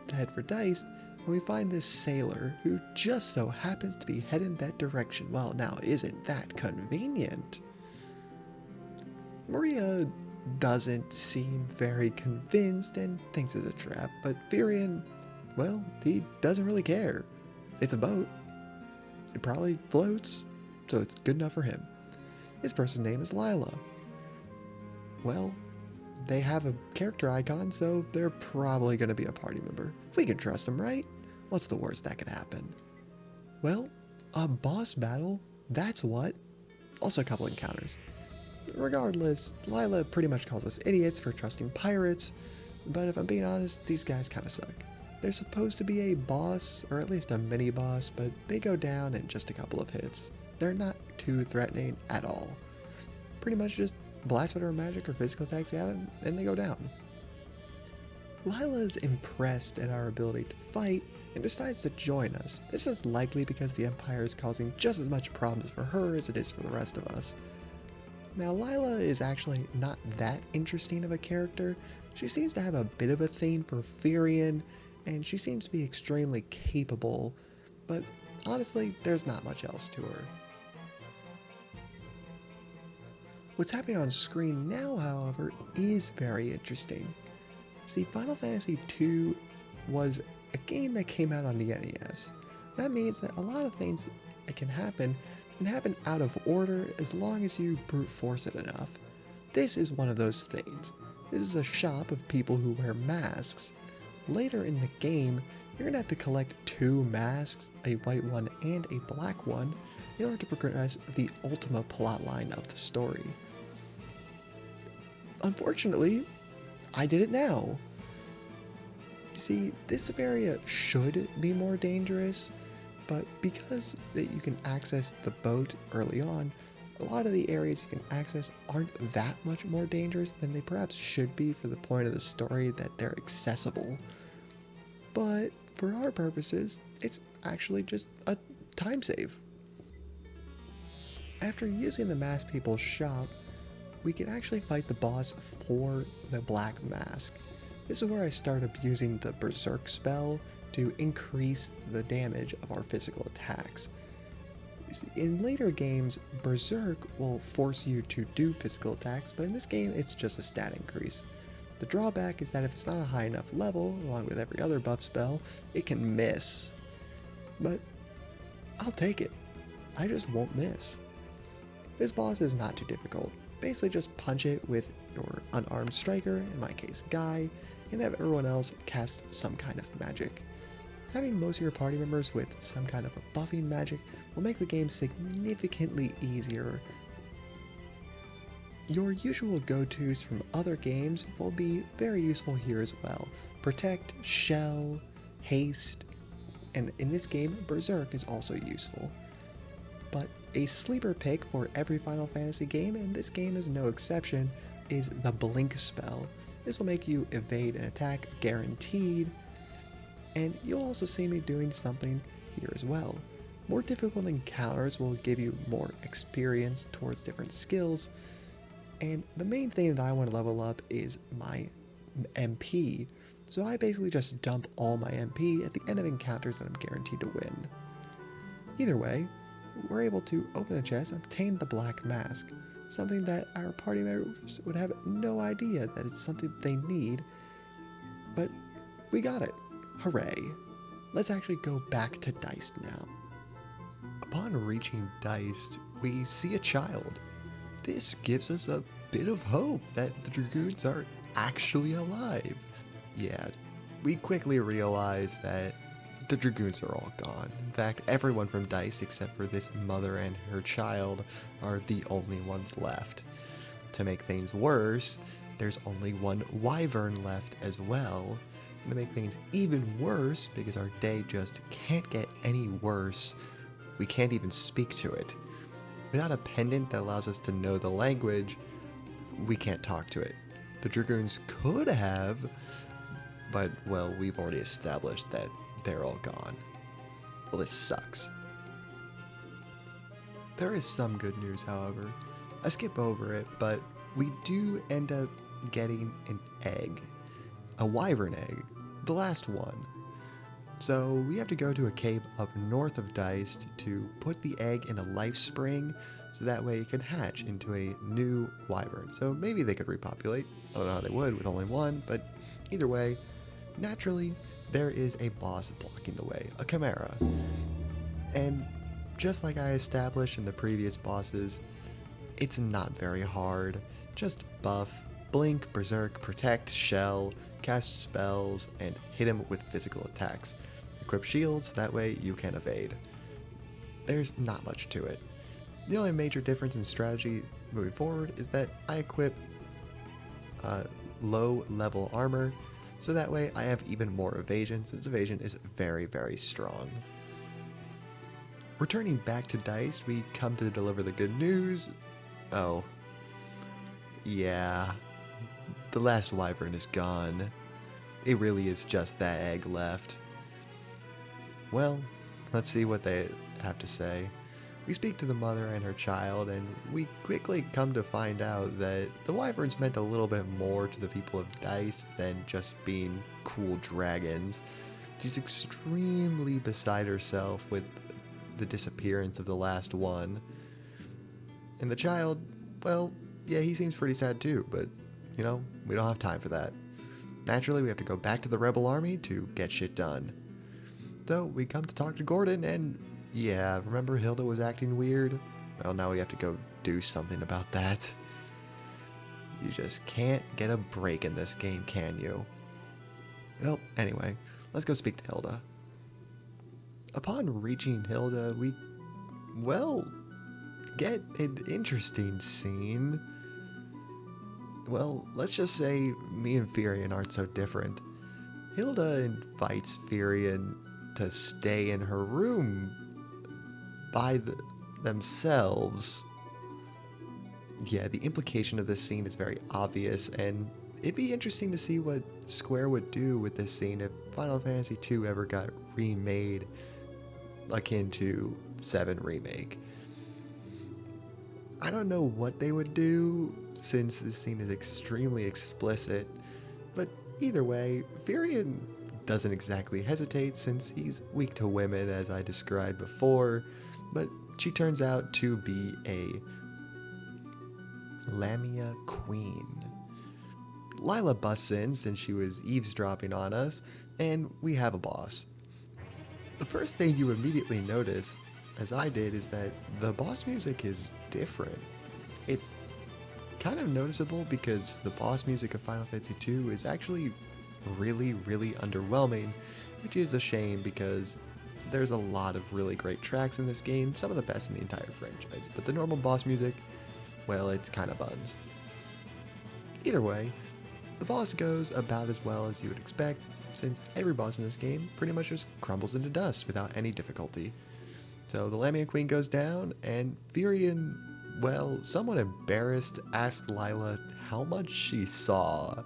to head for Dice, and we find this sailor who just so happens to be heading that direction. Well, now isn't that convenient? Maria doesn't seem very convinced and thinks it's a trap, but Firion, well, he doesn't really care. It's a boat. It probably floats, so it's good enough for him. His person's name is Lila. Well, they have a character icon, so they're probably going to be a party member. We can trust them, right? What's the worst that could happen? Well, a boss battle, that's what. Also a couple encounters. Regardless, Lila pretty much calls us idiots for trusting pirates, but if I'm being honest, these guys kind of suck. They're supposed to be a boss, or at least a mini-boss, but they go down in just a couple of hits. they're not too threatening at all. Pretty much just blast whatever magic or physical attacks they have and they go down. Lila's impressed at our ability to fight and decides to join us. This is likely because the Empire is causing just as much problems for her as it is for the rest of us. Now, Lila is actually not that interesting of a character. She seems to have a bit of a thing for Firion, and she seems to be extremely capable, but honestly, there's not much else to her. What's happening on screen now, however, is very interesting. See, Final Fantasy II was a game that came out on the NES. That means that a lot of things that can happen out of order as long as you brute force it enough. This is one of those things. This is a shop of people who wear masks. Later in the game, you're going to have to collect 2 masks, a white one and a black one, in order to progress the ultimate plotline of the story. Unfortunately, I did it now. See, this area should be more dangerous, but because that you can access the boat early on, a lot of the areas you can access aren't that much more dangerous than they perhaps should be for the point of the story that they're accessible. But for our purposes, it's actually just a time save. After using the Masked People's shop, we can actually fight the boss for the Black Mask. This is where I start abusing the Berserk spell to increase the damage of our physical attacks. In later games, Berserk will force you to do physical attacks, but in this game it's just a stat increase. The drawback is that if it's not a high enough level, along with every other buff spell, it can miss. But I'll take it. I just won't miss. This boss is not too difficult. Basically just punch it with your unarmed striker, in my case Guy, and have everyone else cast some kind of magic. Having most of your party members with some kind of a buffing magic will make the game significantly easier. Your usual go-tos from other games will be very useful here as well. Protect, Shell, Haste, and in this game, Berserk is also useful. But a sleeper pick for every Final Fantasy game, and this game is no exception, is the Blink spell. This will make you evade an attack guaranteed, and you'll also see me doing something here as well. More difficult encounters will give you more experience towards different skills, and the main thing that I want to level up is my MP, so I basically just dump all my MP at the end of encounters that I'm guaranteed to win. Either way, we're able to open the chest and obtain the Black Mask, something that our party members would have no idea that it's something they need, but we got it. Hooray. Let's actually go back to Deist now. Upon reaching Deist, we see a child. This gives us a bit of hope that the Dragoons are actually alive. Yeah, we quickly realize that the Dragoons are all gone. In fact, everyone from Deist except for this mother and her child are the only ones left. To make things worse, there's only one Wyvern left as well. And to make things even worse, because our day just can't get any worse, we can't even speak to it. Without a pendant that allows us to know the language, we can't talk to it. The Dragoons could have, but, well, we've already established that they're all gone. Well, this sucks. There is some good news, however. I skip over it, but we do end up getting an egg. A wyvern egg. The last one. So we have to go to a cave up north of Deist to put the egg in a life spring, so that way it can hatch into a new wyvern. So maybe they could repopulate. I don't know how they would with only one, but either way, naturally, there is a boss blocking the way, a Chimera. And just like I established in the previous bosses, it's not very hard. Just buff, blink, berserk, protect, shell, cast spells, and hit him with physical attacks. Equip shields, that way you can evade. There's not much to it. The only major difference in strategy moving forward is that I equip low level armor, so that way I have even more evasion, since evasion is very, very strong. Returning back to Dice, we come to deliver the good news. Oh, yeah, the last wyvern is gone. It really is just that egg left. Well, let's see what they have to say. We speak to the mother and her child, and we quickly come to find out that the wyverns meant a little bit more to the people of Dice than just being cool dragons. She's extremely beside herself with the disappearance of the last one. And the child, well, yeah, he seems pretty sad too, but, we don't have time for that. Naturally, we have to go back to the rebel army to get shit done. So, we come to talk to Gordon, and yeah, remember Hilda was acting weird? Well, now we have to go do something about that. You just can't get a break in this game, can you? Well, anyway, let's go speak to Hilda. Upon reaching Hilda, we, get an interesting scene. Well, let's just say me and Firion aren't so different. Hilda invites Firion to stay in her room by themselves. Yeah, the implication of this scene is very obvious, and it'd be interesting to see what Square would do with this scene if Final Fantasy II ever got remade akin to 7 Remake. I don't know what they would do since this scene is extremely explicit, but either way, Firion doesn't exactly hesitate since he's weak to women as I described before, but she turns out to be a Lamia queen. Lila busts in since she was eavesdropping on us, and we have a boss. The first thing you immediately notice, as I did, is that the boss music is different. It's kind of noticeable because the boss music of Final Fantasy II is actually really, really underwhelming, which is a shame because there's a lot of really great tracks in this game, some of the best in the entire franchise, but the normal boss music, well, it's kind of buns. Either way, the boss goes about as well as you would expect, since every boss in this game pretty much just crumbles into dust without any difficulty. So the Lamia Queen goes down, and Firion, well, somewhat embarrassed, asked Lila how much she saw.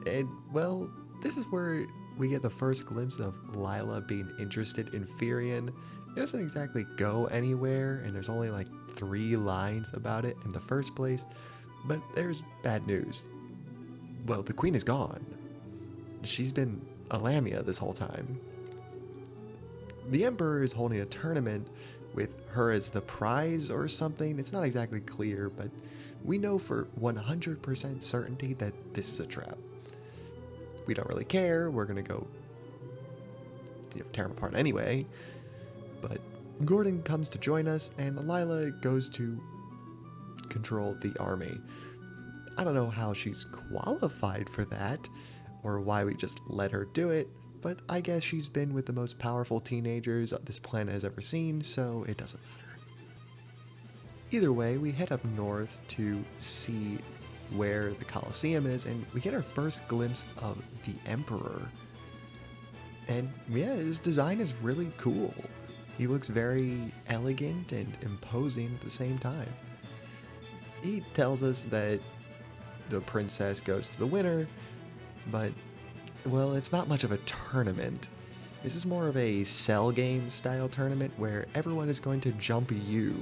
And, well, this is where we get the first glimpse of Lila being interested in Firion. It doesn't exactly go anywhere, and there's only like 3 lines about it in the first place, but there's bad news. Well, the queen is gone. She's been a Lamia this whole time. The Emperor is holding a tournament with her as the prize or something. It's not exactly clear, but we know for 100% certainty that this is a trap. We don't really care. We're going to go tear them apart anyway. But Gordon comes to join us, and Lila goes to control the army. I don't know how she's qualified for that, or why we just let her do it, but I guess she's been with the most powerful teenagers this planet has ever seen, so it doesn't matter. Either way, we head up north to see where the Colosseum is, and we get our first glimpse of the Emperor. And yeah, his design is really cool. He looks very elegant and imposing at the same time. He tells us that the princess goes to the winner, but, well, it's not much of a tournament. This is more of a cell game style tournament where everyone is going to jump you.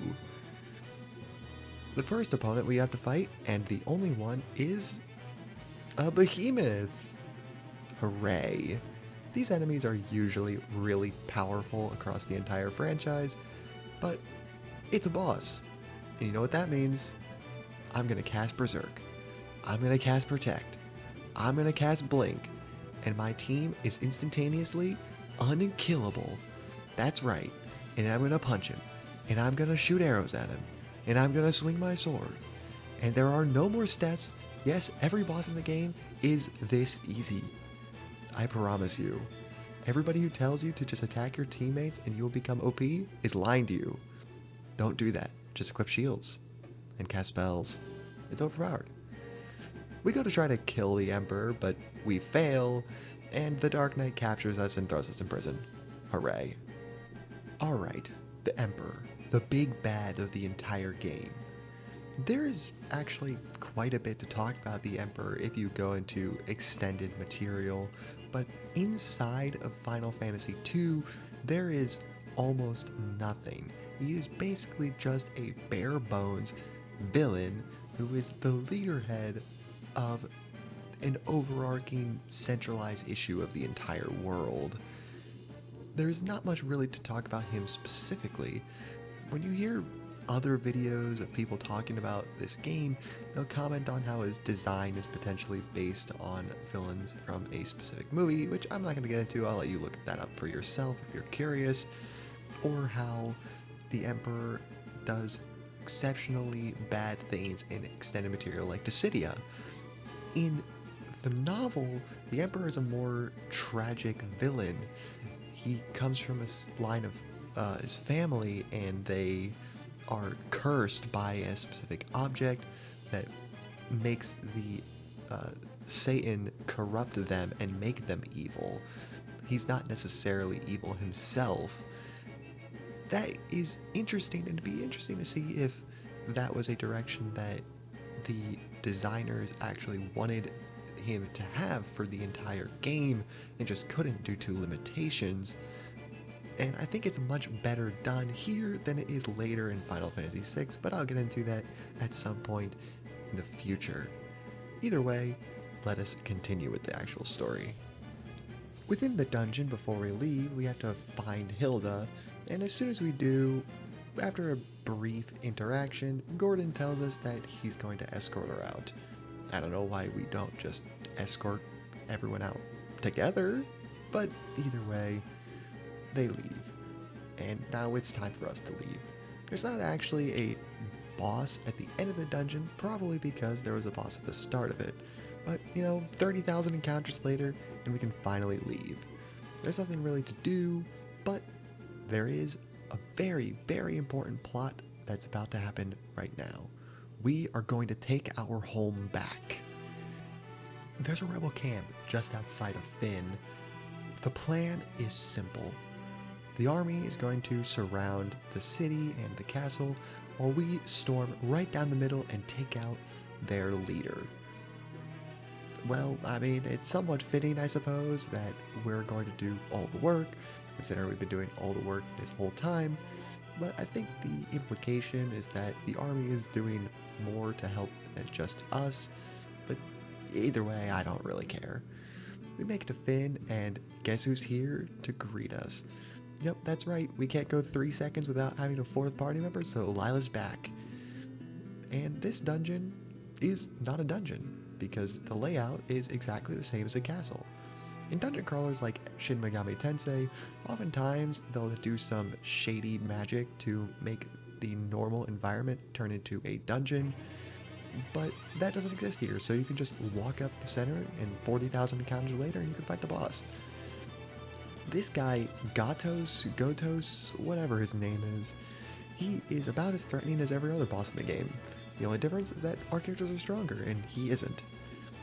The first opponent we have to fight, and the only one, is a behemoth. Hooray. These enemies are usually really powerful across the entire franchise, but it's a boss. And you know what that means? I'm going to cast Berserk. I'm going to cast Protect. I'm going to cast Blink. And my team is instantaneously unkillable. That's right. And I'm going to punch him. And I'm going to shoot arrows at him. And I'm going to swing my sword. And there are no more steps. Yes, every boss in the game is this easy. I promise you. Everybody who tells you to just attack your teammates and you'll become OP is lying to you. Don't do that. Just equip shields and cast spells. It's overpowered. We go to try to kill the Emperor, but we fail, and the Dark Knight captures us and throws us in prison. Hooray. Alright, the Emperor, the big bad of the entire game. There's actually quite a bit to talk about the Emperor if you go into extended material, but inside of Final Fantasy II, there is almost nothing. He is basically just a bare bones villain who is the leaderhead of an overarching centralized issue of the entire world. There's not much really to talk about him specifically. When you hear other videos of people talking about this game, they'll comment on how his design is potentially based on villains from a specific movie, which I'm not going to get into. I'll let you look that up for yourself if you're curious. Or how the Emperor does exceptionally bad things in extended material like Dissidia. In the novel, the Emperor is a more tragic villain. He comes from a line of his family, and they are cursed by a specific object that makes the Satan corrupt them and make them evil. He's not necessarily evil himself. That is interesting, and it'd be interesting to see if that was a direction that the designers actually wanted him to have for the entire game and just couldn't due to limitations. And I think it's much better done here than it is later in Final Fantasy VI, but I'll get into that at some point in the future. Either way, let us continue with the actual story. Within the dungeon before we leave, we have to find Hilda, and as soon as we do, after a brief interaction, Gordon tells us that he's going to escort her out. I don't know why we don't just escort everyone out together, but either way, they leave. And now it's time for us to leave. There's not actually a boss at the end of the dungeon, probably because there was a boss at the start of it. But, 30,000 encounters later, and we can finally leave. There's nothing really to do, but there is a very, very important plot that's about to happen right now. We are going to take our home back. There's a rebel camp just outside of Fynn. The plan is simple. The army is going to surround the city and the castle while we storm right down the middle and take out their leader. Well, it's somewhat fitting, I suppose, that we're going to do all the work, considering we've been doing all the work this whole time. But I think the implication is that the army is doing more to help than just us. But either way, I don't really care. We make it to Fynn, and guess who's here to greet us? Yep, that's right. We can't go 3 seconds without having a fourth party member, so Lila's back. And this dungeon is not a dungeon, because the layout is exactly the same as a castle. In dungeon crawlers like Shin Megami Tensei, oftentimes they'll do some shady magic to make the normal environment turn into a dungeon, but that doesn't exist here, so you can just walk up the center and 40,000 encounters later and you can fight the boss. This guy, Gotos, whatever his name is, he is about as threatening as every other boss in the game. The only difference is that our characters are stronger, and he isn't.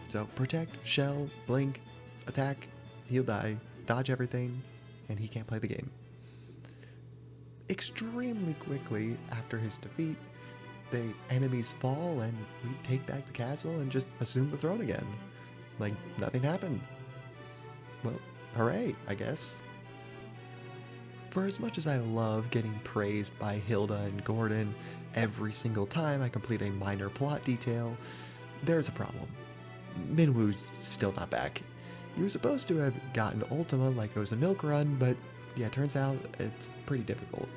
So protect, shell, blink, attack, he'll die, dodge everything, and he can't play the game. Extremely quickly after his defeat, the enemies fall and we take back the castle and just assume the throne again. Like nothing happened. Well, hooray, I guess. For as much as I love getting praised by Hilda and Gordon every single time I complete a minor plot detail, there's a problem. Minwu's still not back. He was supposed to have gotten Ultima like it was a milk run, but yeah, turns out it's pretty difficult.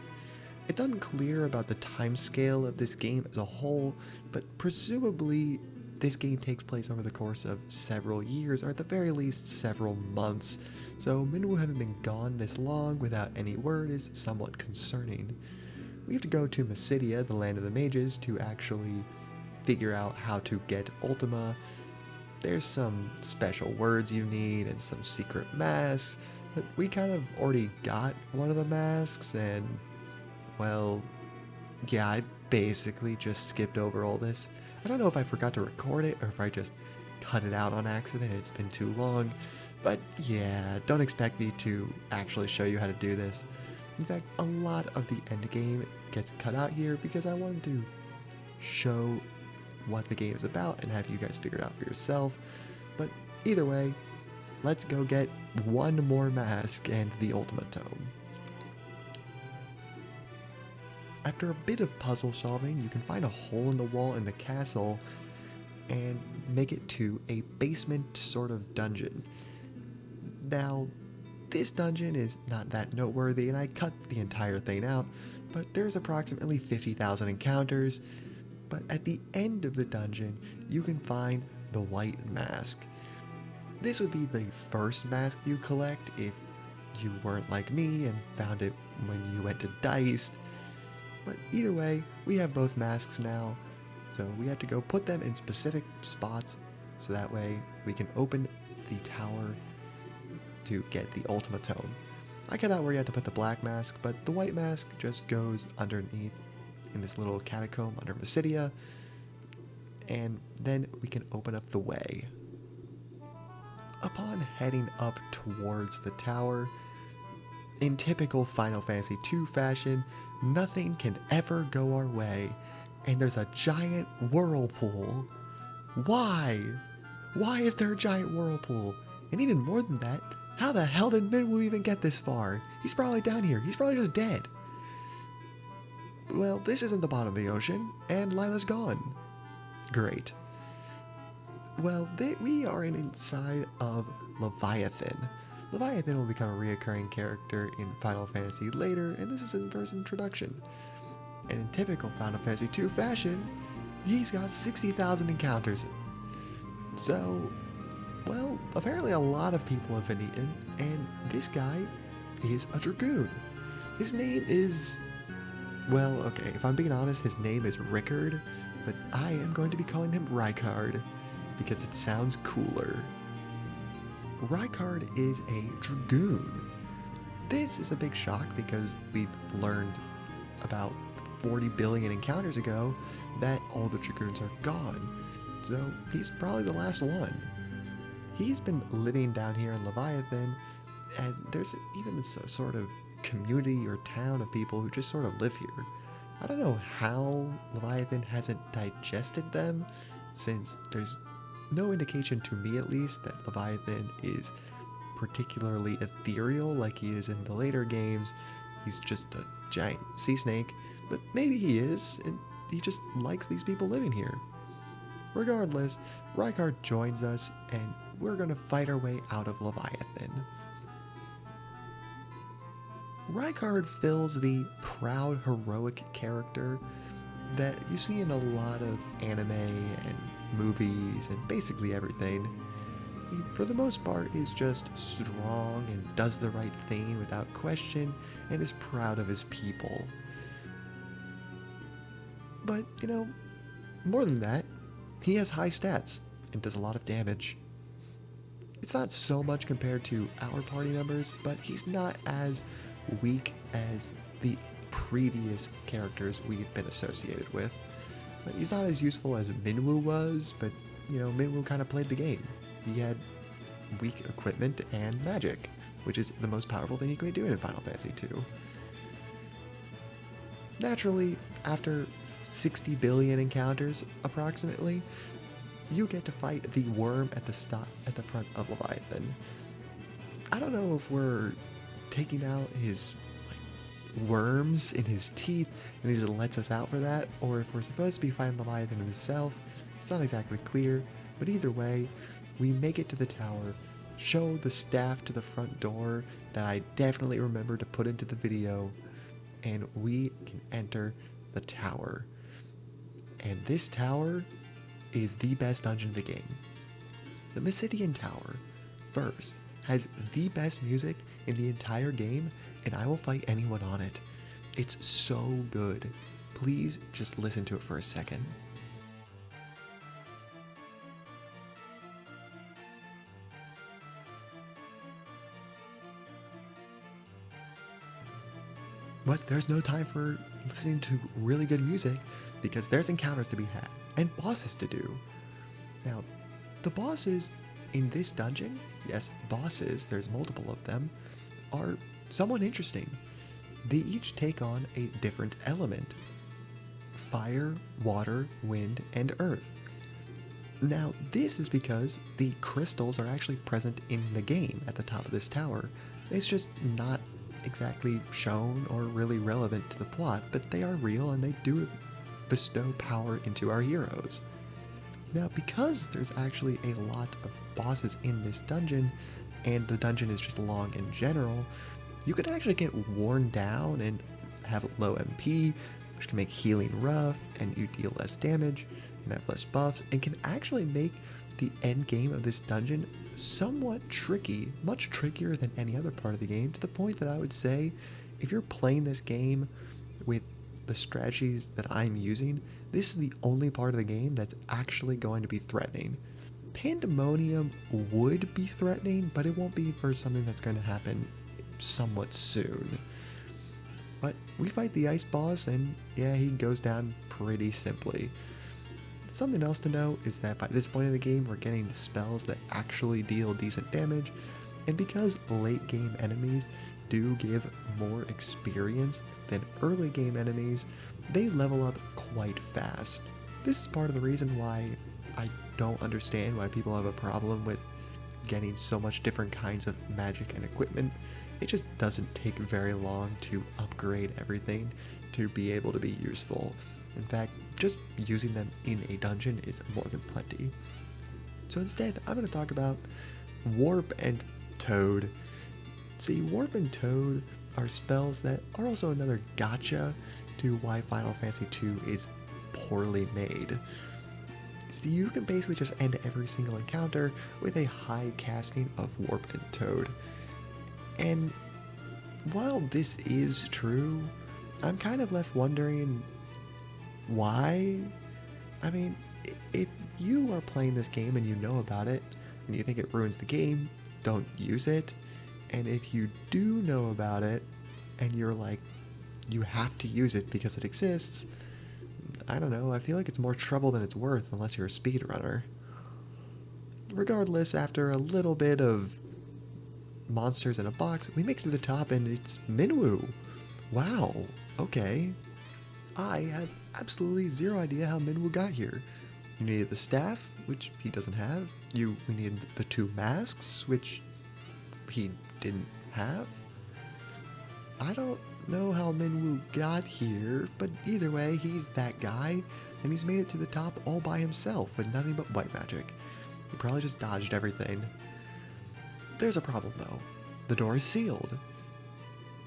It's unclear about the timescale of this game as a whole, but presumably this game takes place over the course of several years, or at the very least several months, so Minwu having been gone this long without any word is somewhat concerning. We have to go to Mysidia, the land of the mages, to actually figure out how to get Ultima. There's some special words you need and some secret masks, but we kind of already got one of the masks, and well, yeah, I basically just skipped over all this. I don't know if I forgot to record it or if I just cut it out on accident. It's been too long. But yeah, don't expect me to actually show you how to do this. In fact, a lot of the end game gets cut out here because I wanted to show what the game is about and have you guys figure it out for yourself. But either way, let's go get one more mask and the Ultima Tome. After a bit of puzzle solving, you can find a hole in the wall in the castle and make it to a basement sort of dungeon. Now, this dungeon is not that noteworthy, and I cut the entire thing out, but there's approximately 50,000 encounters. But at the end of the dungeon, you can find the white mask. This would be the first mask you collect if you weren't like me and found it when you went to Diced. But either way, we have both masks now, so we have to go put them in specific spots so that way we can open the tower to get the Ultima Tome. I cut out where you had to put the black mask, but the white mask just goes underneath in this little catacomb under Mysidia, and then we can open up the way. Upon heading up towards the tower, in typical Final Fantasy II fashion, nothing can ever go our way, and there's a giant whirlpool. Why? Why is there a giant whirlpool? And even more than that, how the hell did Minwu even get this far? He's probably down here. He's probably just dead. Well, this isn't the bottom of the ocean, and Lila's gone. Great. Well, we are inside of Leviathan. Leviathan will become a reoccurring character in Final Fantasy later, and this is his first introduction. And in typical Final Fantasy II fashion, he's got 60,000 encounters. So, well, apparently a lot of people have been eaten, and this guy is a Dragoon. His name is... well, okay, if I'm being honest, his name is Rickard, but I am going to be calling him Rykard, because it sounds cooler. Rykard is a Dragoon. This is a big shock because we learned about 40 billion encounters ago that all the Dragoons are gone, so he's probably the last one. He's been living down here in Leviathan, and there's even a sort of community or town of people who just sort of live here. I don't know how Leviathan hasn't digested them, since there's no indication, to me at least, that Leviathan is particularly ethereal like he is in the later games. He's just a giant sea snake, but maybe he is, and he just likes these people living here. Regardless, Rykard joins us, and we're going to fight our way out of Leviathan. Rykard fills the proud, heroic character that you see in a lot of anime and movies and basically everything. He, for the most part, is just strong and does the right thing without question and is proud of his people. But, you know, more than that, he has high stats and does a lot of damage. It's not so much compared to our party members, but he's not as weak as the previous characters we've been associated with. But he's not as useful as Minwu was, but, you know, Minwu kind of played the game. He had weak equipment and magic, which is the most powerful thing you can be doing in Final Fantasy II. Naturally, after 60 billion encounters, approximately, you get to fight the worm at the front of Leviathan. I don't know if we're taking out his worms in his teeth and he just lets us out for that, or if we're supposed to be fighting Leviathan himself. It's not exactly clear, but either way, we make it to the tower, show the staff to the front door that I definitely remember to put into the video, and we can enter the tower. And this tower is the best dungeon in the game. The Mysidian Tower, first, has the best music in the entire game, and I will fight anyone on it. It's so good. Please just listen to it for a second. But there's no time for listening to really good music because there's encounters to be had and bosses to do. Now, the bosses in this dungeon, yes, bosses, there's multiple of them, are somewhat interesting. They each take on a different element: fire, water, wind, and earth. Now, this is because the crystals are actually present in the game at the top of this tower. It's just not exactly shown or really relevant to the plot, but they are real and they do bestow power into our heroes. Now, because there's actually a lot of bosses in this dungeon, and the dungeon is just long in general, you could actually get worn down and have low MP, which can make healing rough, and you deal less damage, and have less buffs, and can actually make the end game of this dungeon somewhat tricky, much trickier than any other part of the game, to the point that I would say if you're playing this game with the strategies that I'm using, this is the only part of the game that's actually going to be threatening. Pandemonium would be threatening, but it won't be for something that's going to happen somewhat soon. But we fight the ice boss, and yeah, he goes down pretty simply. Something else to note is that by this point in the game, we're getting spells that actually deal decent damage, and because late game enemies do give more experience than early game enemies, they level up quite fast. This is part of the reason why I don't understand why people have a problem with getting so much different kinds of magic and equipment. It just doesn't take very long to upgrade everything to be able to be useful. In fact, just using them in a dungeon is more than plenty. So instead, I'm going to talk about Warp and Toad. See, Warp and Toad are spells that are also another gotcha to why Final Fantasy II is poorly made. See, you can basically just end every single encounter with a high casting of Warp and Toad. And while this is true, I'm kind of left wondering why? I mean, if you are playing this game and you know about it, and you think it ruins the game, don't use it. And if you do know about it, and you're like, you have to use it because it exists, I don't know, I feel like it's more trouble than it's worth unless you're a speedrunner. Regardless, after a little bit of monsters in a box, we make it to the top and it's Minwu. Wow, okay. I had absolutely zero idea how Minwu got here. You needed the staff, which he doesn't have. We needed the 2 masks, which he didn't have. I don't know how Minwu got here, but either way, he's that guy, and he's made it to the top all by himself with nothing but white magic. He probably just dodged everything. There's a problem though. The door is sealed,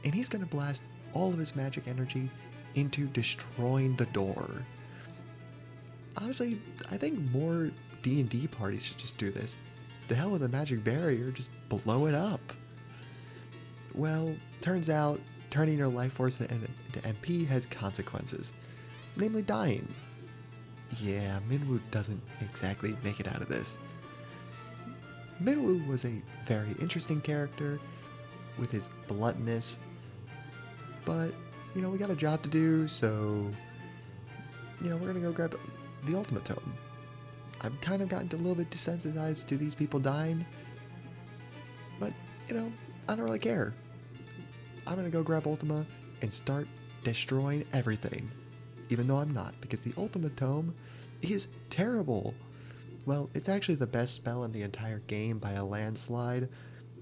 and he's gonna blast all of his magic energy into destroying the door. Honestly, I think more D&D parties should just do this. The hell with a magic barrier, just blow it up. Well, turns out turning your life force into MP has consequences, namely dying. Yeah, Minwu doesn't exactly make it out of this. Minwu was a very interesting character with his bluntness, but, you know, we got a job to do, so, you know, we're gonna go grab the Ultima Tome. I've kind of gotten a little bit desensitized to these people dying, but, you know, I don't really care. I'm gonna go grab Ultima and start destroying everything, even though I'm not, because the Ultima Tome is terrible. Well, it's actually the best spell in the entire game by a landslide,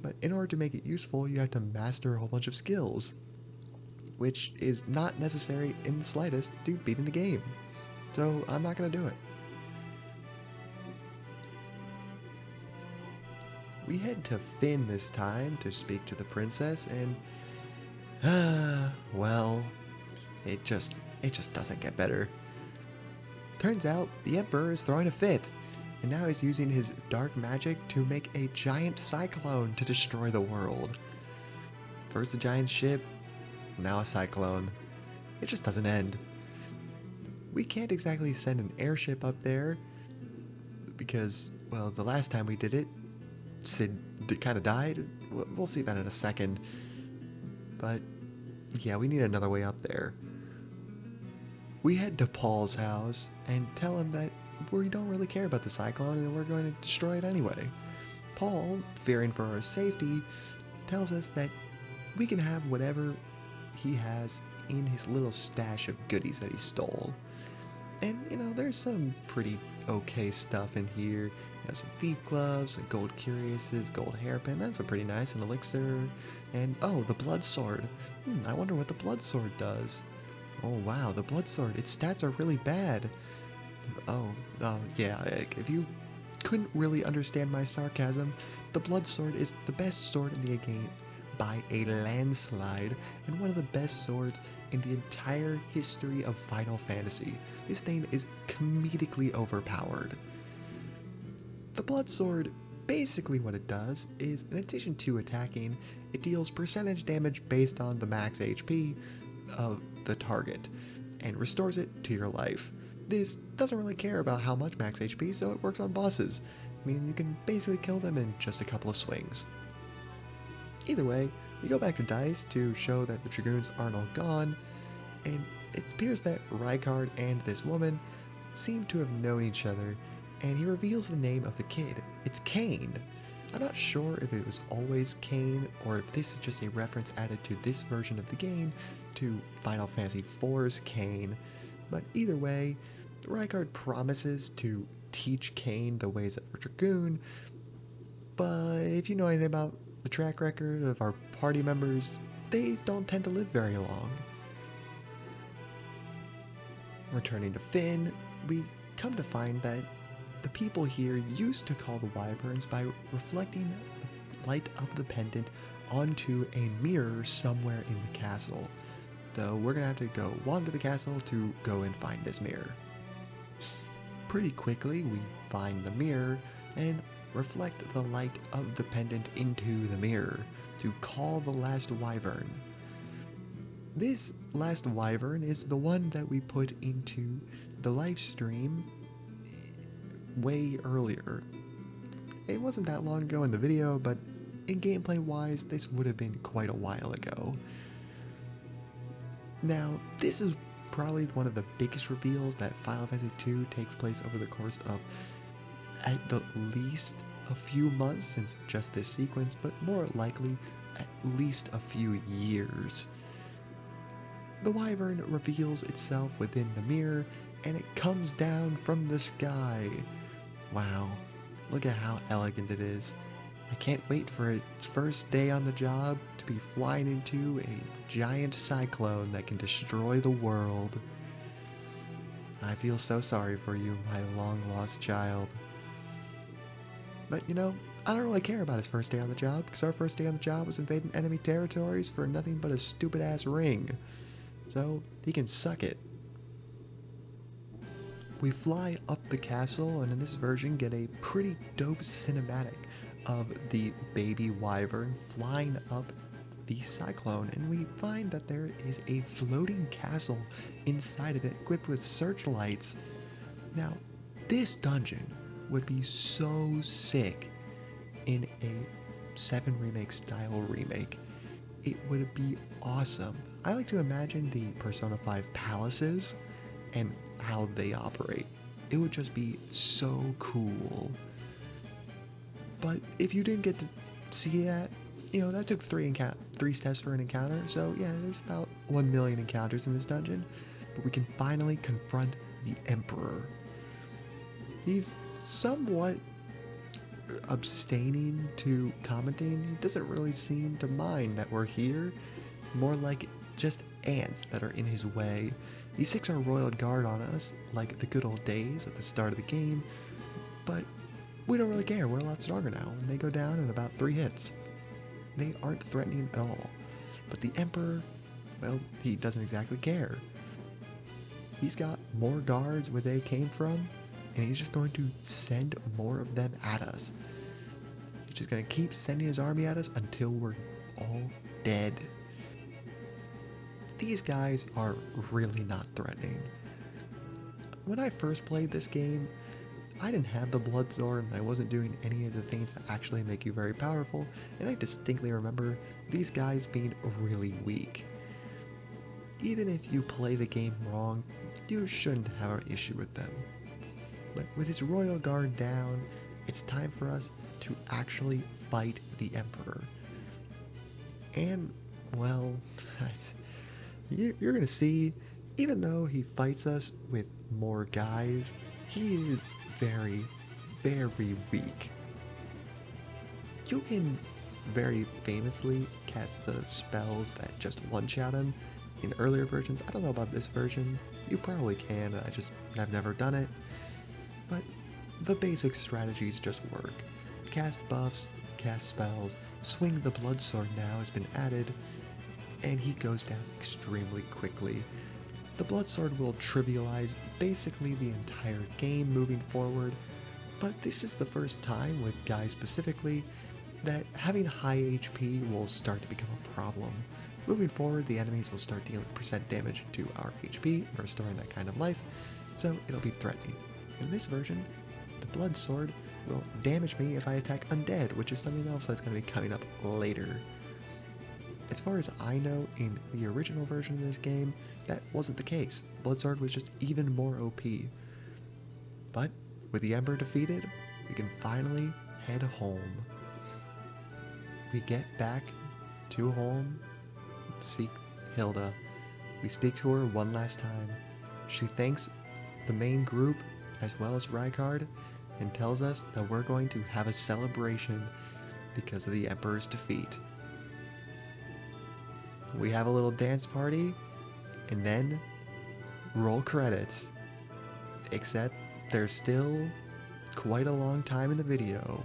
but in order to make it useful, you have to master a whole bunch of skills, which is not necessary in the slightest to beating the game. So I'm not gonna do it. We head to Fynn this time to speak to the princess, and well, it just doesn't get better. Turns out the Emperor is throwing a fit, and now he's using his dark magic to make a giant cyclone to destroy the world. First a giant ship, now a cyclone. It just doesn't end. We can't exactly send an airship up there because, well, the last time we did it, Cid kind of died. We'll see that in a second. But yeah, we need another way up there. We head to Paul's house and tell him that we don't really care about the cyclone and we're going to destroy it anyway. Paul, fearing for our safety, tells us that we can have whatever he has in his little stash of goodies that he stole. And, there's some pretty okay stuff in here. Some thief gloves, a gold curiouses, gold hairpin, that's a pretty nice, an elixir, and oh, the blood sword. I wonder what the blood sword does. Oh wow, the blood sword, its stats are really bad. Oh, yeah, if you couldn't really understand my sarcasm, the blood sword is the best sword in the game by a landslide, and one of the best swords in the entire history of Final Fantasy. This thing is comedically overpowered. The blood sword, basically what it does is, in addition to attacking, it deals percentage damage based on the max HP of the target, and restores it to your life. This doesn't really care about how much max HP, so it works on bosses. I mean, you can basically kill them in just a couple of swings. Either way, we go back to DICE to show that the Dragoons aren't all gone, and it appears that Rykard and this woman seem to have known each other, and he reveals the name of the kid. It's Kain. I'm not sure if it was always Kain, or if this is just a reference added to this version of the game to Final Fantasy IV's Kain, but either way, Rykard promises to teach Kain the ways of a Dragoon, but if you know anything about the track record of our party members, they don't tend to live very long. Returning to Fynn, we come to find that the people here used to call the wyverns by reflecting the light of the pendant onto a mirror somewhere in the castle. So we're gonna have to go wander the castle to go and find this mirror. Pretty quickly we find the mirror and reflect the light of the pendant into the mirror to call the last wyvern. This last wyvern is the one that we put into the live stream way earlier. It wasn't that long ago in the video, but in gameplay wise, this would have been quite a while ago. Now, this is probably one of the biggest reveals that Final Fantasy II takes place over the course of at the least a few months since just this sequence, but more likely at least a few years. The wyvern reveals itself within the mirror, and it comes down from the sky. Wow, look at how elegant it is. I can't wait for its first day on the job to be flying into a giant cyclone that can destroy the world. I feel so sorry for you, my long-lost child. But I don't really care about his first day on the job, because our first day on the job was invading enemy territories for nothing but a stupid-ass ring. So, he can suck it. We fly up the castle, and in this version get a pretty dope cinematic of the baby wyvern flying up the cyclone, and we find that there is a floating castle inside of it equipped with searchlights. Now, this dungeon would be so sick in a 7 Remake style remake. It would be awesome. I like to imagine the Persona 5 palaces and how they operate. It would just be so cool. But if you didn't get to see that, that took 3 steps for an encounter, so yeah, there's about 1 million encounters in this dungeon, but we can finally confront the Emperor. He's somewhat abstaining to commenting. He doesn't really seem to mind that we're here, more like just ants that are in his way. He sticks our royal guard on us like the good old days at the start of the game, but we don't really care. We're a lot stronger now, and they go down in about 3 hits. They aren't threatening at all. But the Emperor, well, he doesn't exactly care. He's got more guards where they came from, and he's just going to send more of them at us. He's just going to keep sending his army at us until we're all dead. These guys are really not threatening. When I first played this game, I didn't have the blood sword, and I wasn't doing any of the things that actually make you very powerful, and I distinctly remember these guys being really weak. Even if you play the game wrong, you shouldn't have an issue with them. But with his royal guard down, it's time for us to actually fight the Emperor. And, well, You're gonna see, even though he fights us with more guys, he is very, very weak. You can very famously cast the spells that just one-shot him in earlier versions. I don't know about this version. You probably can, I've never done it. But the basic strategies just work. Cast buffs, cast spells, swing the blood sword now has been added, and he goes down extremely quickly. The blood sword will trivialize basically the entire game moving forward, but this is the first time with Guy specifically that having high HP will start to become a problem. Moving forward, the enemies will start dealing percent damage to our HP, restoring that kind of life, so it'll be threatening. In this version, the blood sword will damage me if I attack undead, which is something else that's going to be coming up later. As far as I know, in the original version of this game, that wasn't the case. Blood sword was just even more OP. But with the Emperor defeated, we can finally head home. We get back to home, seek Hilda. We speak to her one last time. She thanks the main group as well as Rykard and tells us that we're going to have a celebration because of the Emperor's defeat. We have a little dance party and then roll credits. Except there's still quite a long time in the video.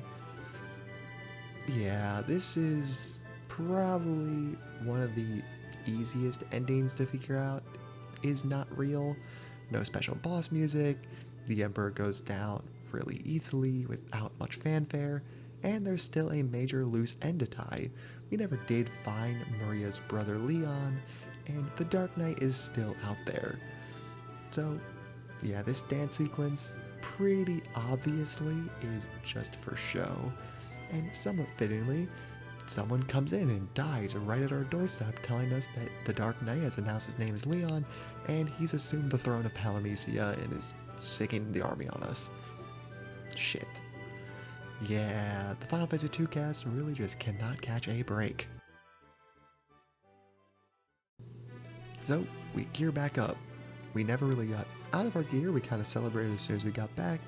Yeah, this is probably one of the easiest endings to figure out. Is not real. No special boss music. The Emperor goes down really easily without much fanfare, and there's still a major loose end to tie. We never did find Maria's brother Leon, and the Dark Knight is still out there. So, yeah, this dance sequence pretty obviously is just for show, and somewhat fittingly, someone comes in and dies right at our doorstep telling us that the Dark Knight has announced his name is Leon, and he's assumed the throne of Palamecia and is sicking the army on us. Shit. Yeah, the Final Fantasy II cast really just cannot catch a break. So, we gear back up. We never really got out of our gear, we kind of celebrated as soon as we got back.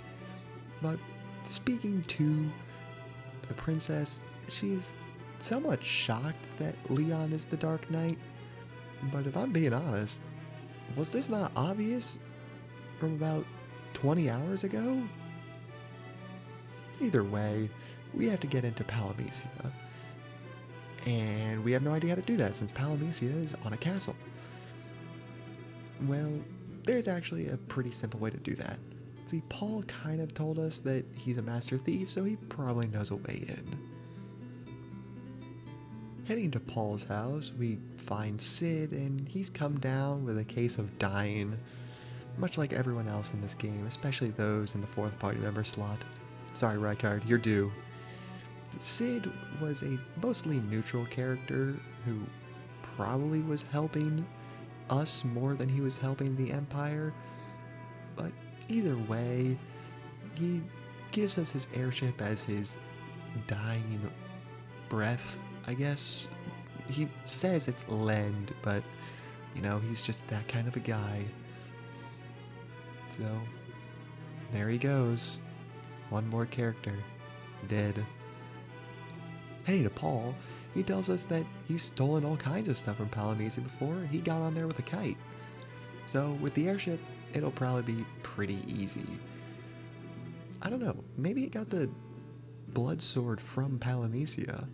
But speaking to the princess, she's somewhat shocked that Leon is the Dark Knight. But if I'm being honest, was this not obvious from about 20 hours ago? Either way, we have to get into Palamecia. And we have no idea how to do that since Palamecia is on a castle. Well, there's actually a pretty simple way to do that. See, Paul kind of told us that he's a master thief, so he probably knows a way in. Heading to Paul's house, we find Sid, and he's come down with a case of dying, much like everyone else in this game, especially those in the fourth party member slot. Sorry, Rykard, you're due. Sid was a mostly neutral character who probably was helping us more than he was helping the Empire, but either way, he gives us his airship as his dying breath, I guess. He says it's Lend, but, you know, he's just that kind of a guy. So, there he goes. One more character. Dead. Heading to Paul, he tells us that he's stolen all kinds of stuff from Palamecia before, and he got on there with a kite. So, with the airship, it'll probably be pretty easy. I don't know, maybe it got the blood sword from Palamecia.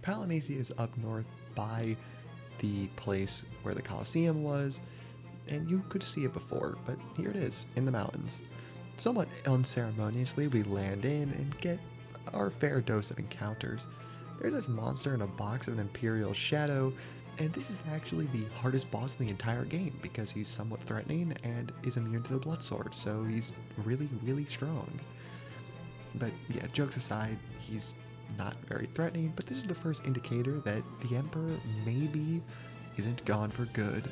Palamecia is up north by the place where the Colosseum was, and you could see it before, but here it is, in the mountains. Somewhat unceremoniously, we land in and get our fair dose of encounters. There's this monster in a box of an Imperial Shadow, and this is actually the hardest boss in the entire game because he's somewhat threatening and is immune to the blood sword, so he's really, really strong. But yeah, jokes aside, he's not very threatening, but this is the first indicator that the Emperor maybe isn't gone for good.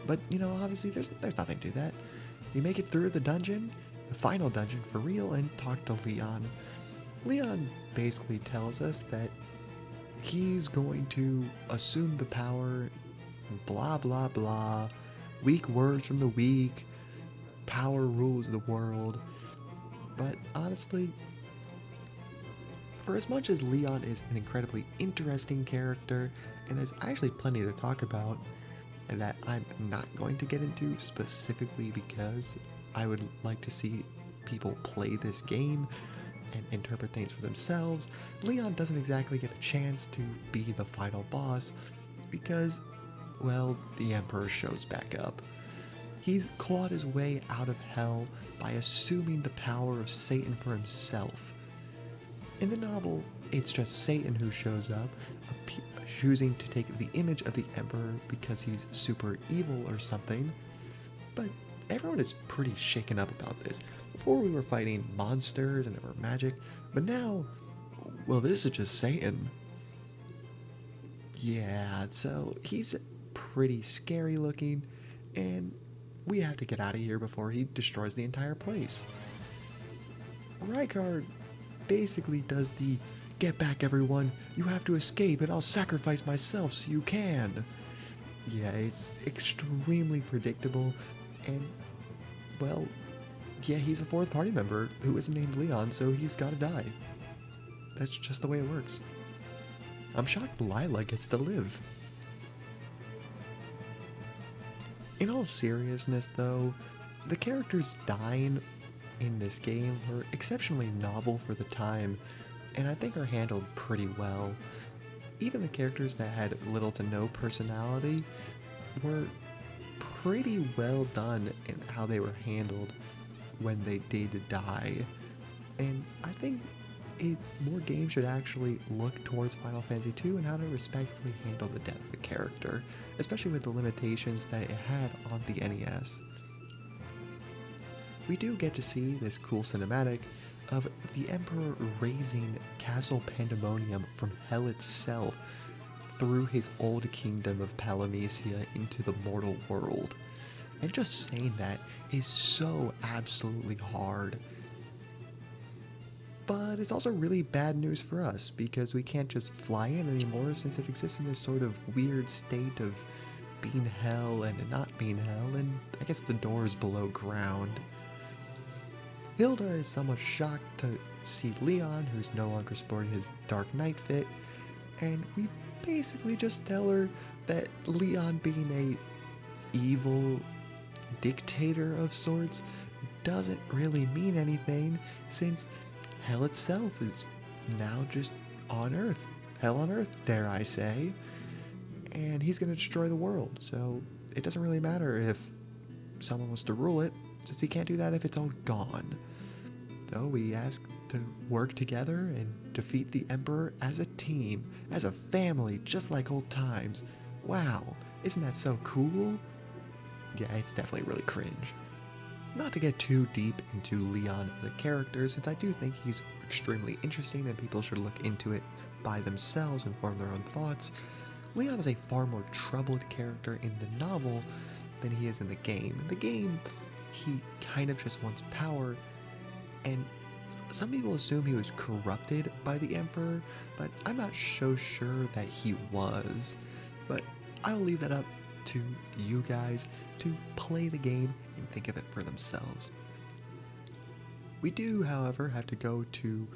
But, you know, obviously there's nothing to that. You make it through the dungeon, the final dungeon for real, and talk to Leon. Leon basically tells us that he's going to assume the power, blah blah blah, weak words from the weak, power rules the world. But honestly, for as much as Leon is an incredibly interesting character, and there's actually plenty to talk about, and that I'm not going to get into specifically because I would like to see people play this game and interpret things for themselves, Leon doesn't exactly get a chance to be the final boss because, well, the Emperor shows back up. He's clawed his way out of hell by assuming the power of Satan for himself. In the novel, it's just Satan who shows up, choosing to take the image of the Emperor because he's super evil or something. But everyone is pretty shaken up about this. Before we were fighting monsters and there were magic, but now, well, this is just Satan. Yeah, so he's pretty scary looking, and we have to get out of here before he destroys the entire place. Rykard basically does the "get back everyone, you have to escape and I'll sacrifice myself so you can." Yeah, it's extremely predictable, and, well, yeah, he's a fourth party member who isn't named Leon, so he's gotta die. That's just the way it works. I'm shocked Lila gets to live. In all seriousness, though, the characters dying in this game were exceptionally novel for the time, and I think are handled pretty well. Even the characters that had little to no personality were pretty well done in how they were handled when they did die. And I think more games should actually look towards Final Fantasy II and how to respectfully handle the death of a character, especially with the limitations that it had on the NES. We do get to see this cool cinematic of the Emperor raising Castle Pandemonium from hell itself through his old kingdom of Palamecia into the mortal world. And just saying that is so absolutely hard. But it's also really bad news for us because we can't just fly in anymore since it exists in this sort of weird state of being hell and not being hell, and I guess the door is below ground. Hilda is somewhat shocked to see Leon, who's no longer sporting his Dark Knight fit, and we basically just tell her that Leon being a evil dictator of sorts doesn't really mean anything since hell itself is now just on Earth. Hell on Earth, dare I say. And he's going to destroy the world, so it doesn't really matter if someone wants to rule it, since he can't do that if it's all gone. Though we ask to work together and defeat the Emperor as a team, as a family, just like old times. Wow, isn't that so cool? Yeah, it's definitely really cringe. Not to get too deep into Leon the character, since I do think he's extremely interesting and people should look into it by themselves and form their own thoughts, Leon is a far more troubled character in the novel than he is in the game. In the game, he kind of just wants power, and some people assume he was corrupted by the Emperor, but I'm not so sure that he was. But I'll leave that up to you guys to play the game and think of it for themselves. We do, however, have to go to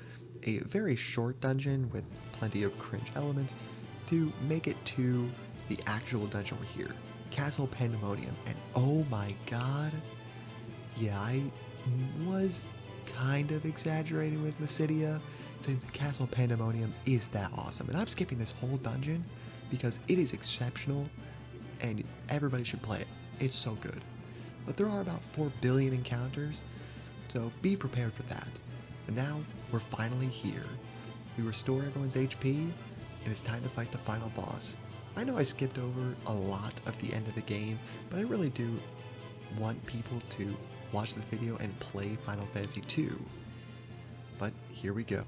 a very short dungeon with plenty of cringe elements to make it to the actual dungeon we're here, Castle Pandemonium. And oh my god, yeah, I was kind of exaggerating with Mysidia, since Castle Pandemonium is that awesome. And I'm skipping this whole dungeon because it is exceptional and everybody should play it. It's so good. But there are about 4 billion encounters, so be prepared for that. But now, we're finally here. We restore everyone's HP, and it's time to fight the final boss. I know I skipped over a lot of the end of the game, but I really do want people to watch the video and play Final Fantasy II. But here we go.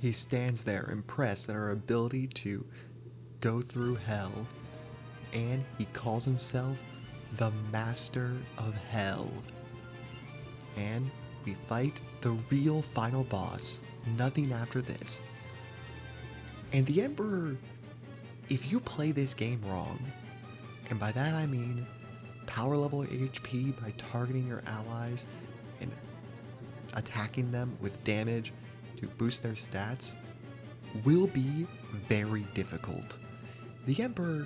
He stands there impressed at our ability to go through hell, and he calls himself the Master of Hell. And we fight the real final boss, nothing after this. And the Emperor, if you play this game wrong, and by that I mean power level HP by targeting your allies and attacking them with damage to boost their stats, will be very difficult. The Emperor,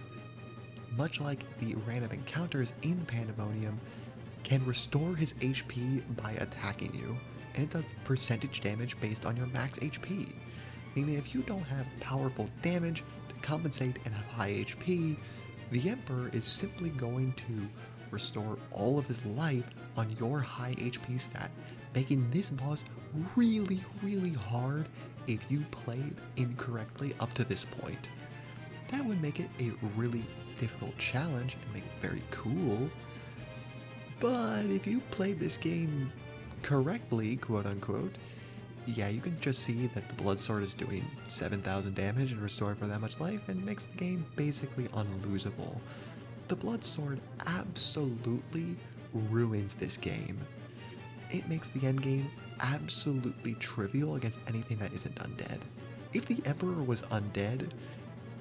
much like the random encounters in Pandemonium, can restore his HP by attacking you, and it does percentage damage based on your max HP. Meaning if you don't have powerful damage to compensate and have high HP, the Emperor is simply going to restore all of his life on your high HP stat, making this boss really, really hard if you played incorrectly up to this point. That would make it a really difficult challenge and make it very cool. But if you played this game correctly, quote unquote, yeah, you can just see that the Blood Sword is doing 7,000 damage and restoring for that much life and makes the game basically unlosable. The Blood Sword absolutely ruins this game. It makes the endgame absolutely trivial against anything that isn't undead. If the Emperor was undead,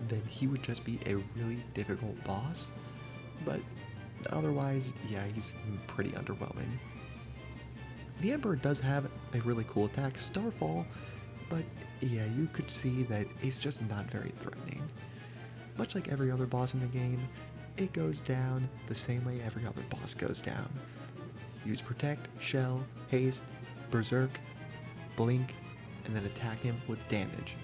then he would just be a really difficult boss, but otherwise, yeah, he's pretty underwhelming. The Emperor does have a really cool attack, Starfall, but yeah, you could see that it's just not very threatening. Much like every other boss in the game, it goes down the same way every other boss goes down. Use Protect, Shell, Haste, Berserk, Blink, and then attack him with damage.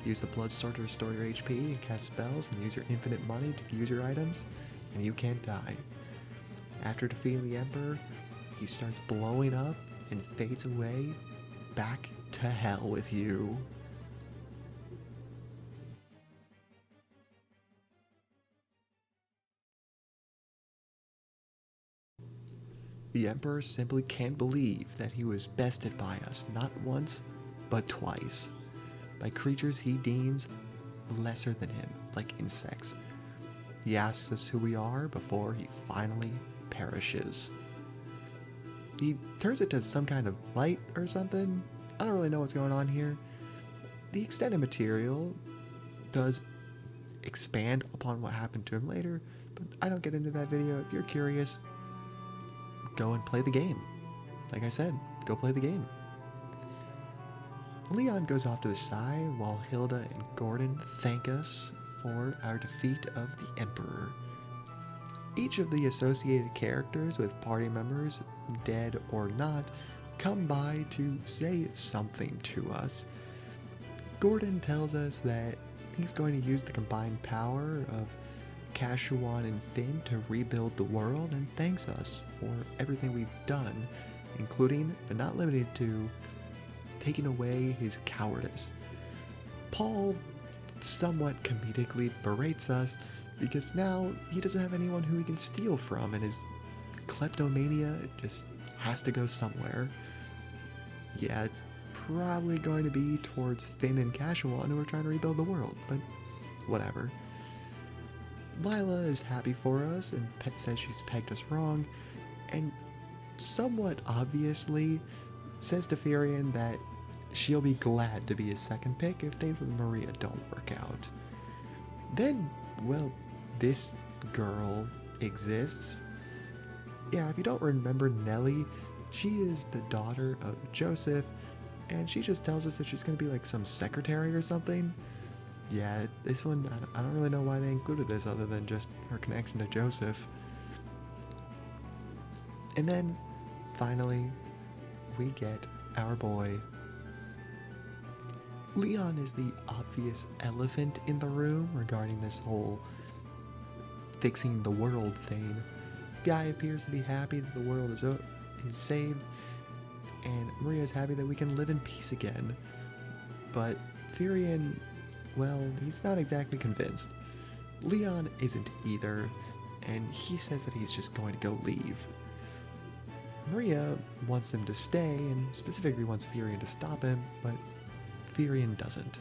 Use the Blood Sword to restore your HP and cast spells, and use your infinite money to use your items, and you can't die. After defeating the Emperor, he starts blowing up and fades away back to hell with you. The Emperor simply can't believe that he was bested by us not once, but twice. By creatures he deems lesser than him, like insects. He asks us who we are before he finally perishes. He turns it to some kind of light or something. I don't really know what's going on here. The extended material does expand upon what happened to him later, but I don't get into that video. If you're curious, go and play the game. Like I said, go play the game. Leon goes off to the side while Hilda and Gordon thank us for our defeat of the Emperor. Each of the associated characters with party members, dead or not, come by to say something to us. Gordon tells us that he's going to use the combined power of Kashuan and Finn to rebuild the world, and thanks us for everything we've done, including, but not limited to, taking away his cowardice. Paul somewhat comedically berates us because now he doesn't have anyone who he can steal from, and his kleptomania just has to go somewhere. Yeah, it's probably going to be towards Finn and Kashuan, who are trying to rebuild the world, but whatever. Lila is happy for us and says she's pegged us wrong, and somewhat obviously says to Firion that she'll be glad to be his second pick if things with Maria don't work out. Then, well, this girl exists. Yeah, if you don't remember Nellie, she is the daughter of Joseph, and she just tells us that she's going to be like some secretary or something. Yeah, this one, I don't really know why they included this other than just her connection to Joseph. And then, finally, we get our boy. Leon is the obvious elephant in the room regarding this whole fixing the world thing. Guy appears to be happy that the world is saved, and Maria's happy that we can live in peace again. But Firion, well, he's not exactly convinced. Leon isn't either, and he says that he's just going to go leave. Maria wants him to stay, and specifically wants Firion to stop him, but Firion doesn't.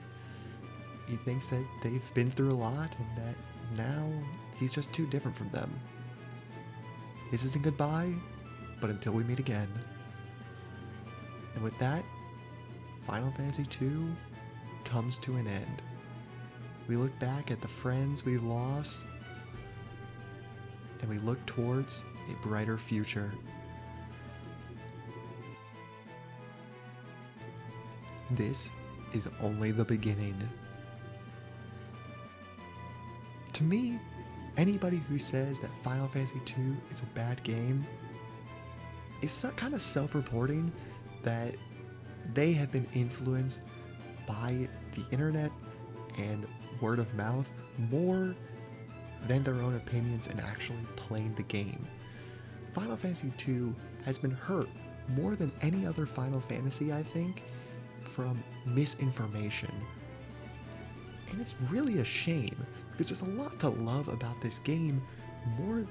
He thinks that they've been through a lot, and that now he's just too different from them. This isn't goodbye, but until we meet again. And with that, Final Fantasy II comes to an end. We look back at the friends we've lost, and we look towards a brighter future. This is only the beginning. To me, anybody who says that Final Fantasy II is a bad game is kind of self-reporting that they have been influenced by the internet and word of mouth more than their own opinions and actually playing the game. Final Fantasy II has been hurt more than any other Final Fantasy, I think, from misinformation. And it's really a shame, because there's a lot to love about this game more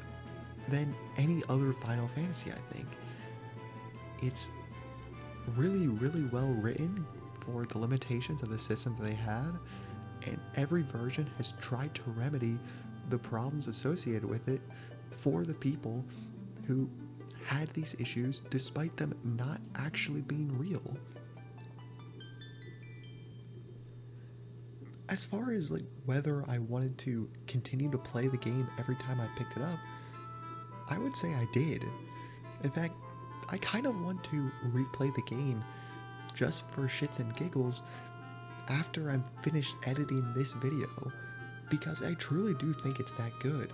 than any other Final Fantasy, I think. It's really, really well written for the limitations of the system that they had, and every version has tried to remedy the problems associated with it for the people who had these issues despite them not actually being real. As far as whether I wanted to continue to play the game every time I picked it up, I would say I did. In fact, I kind of want to replay the game just for shits and giggles after I'm finished editing this video, because I truly do think it's that good.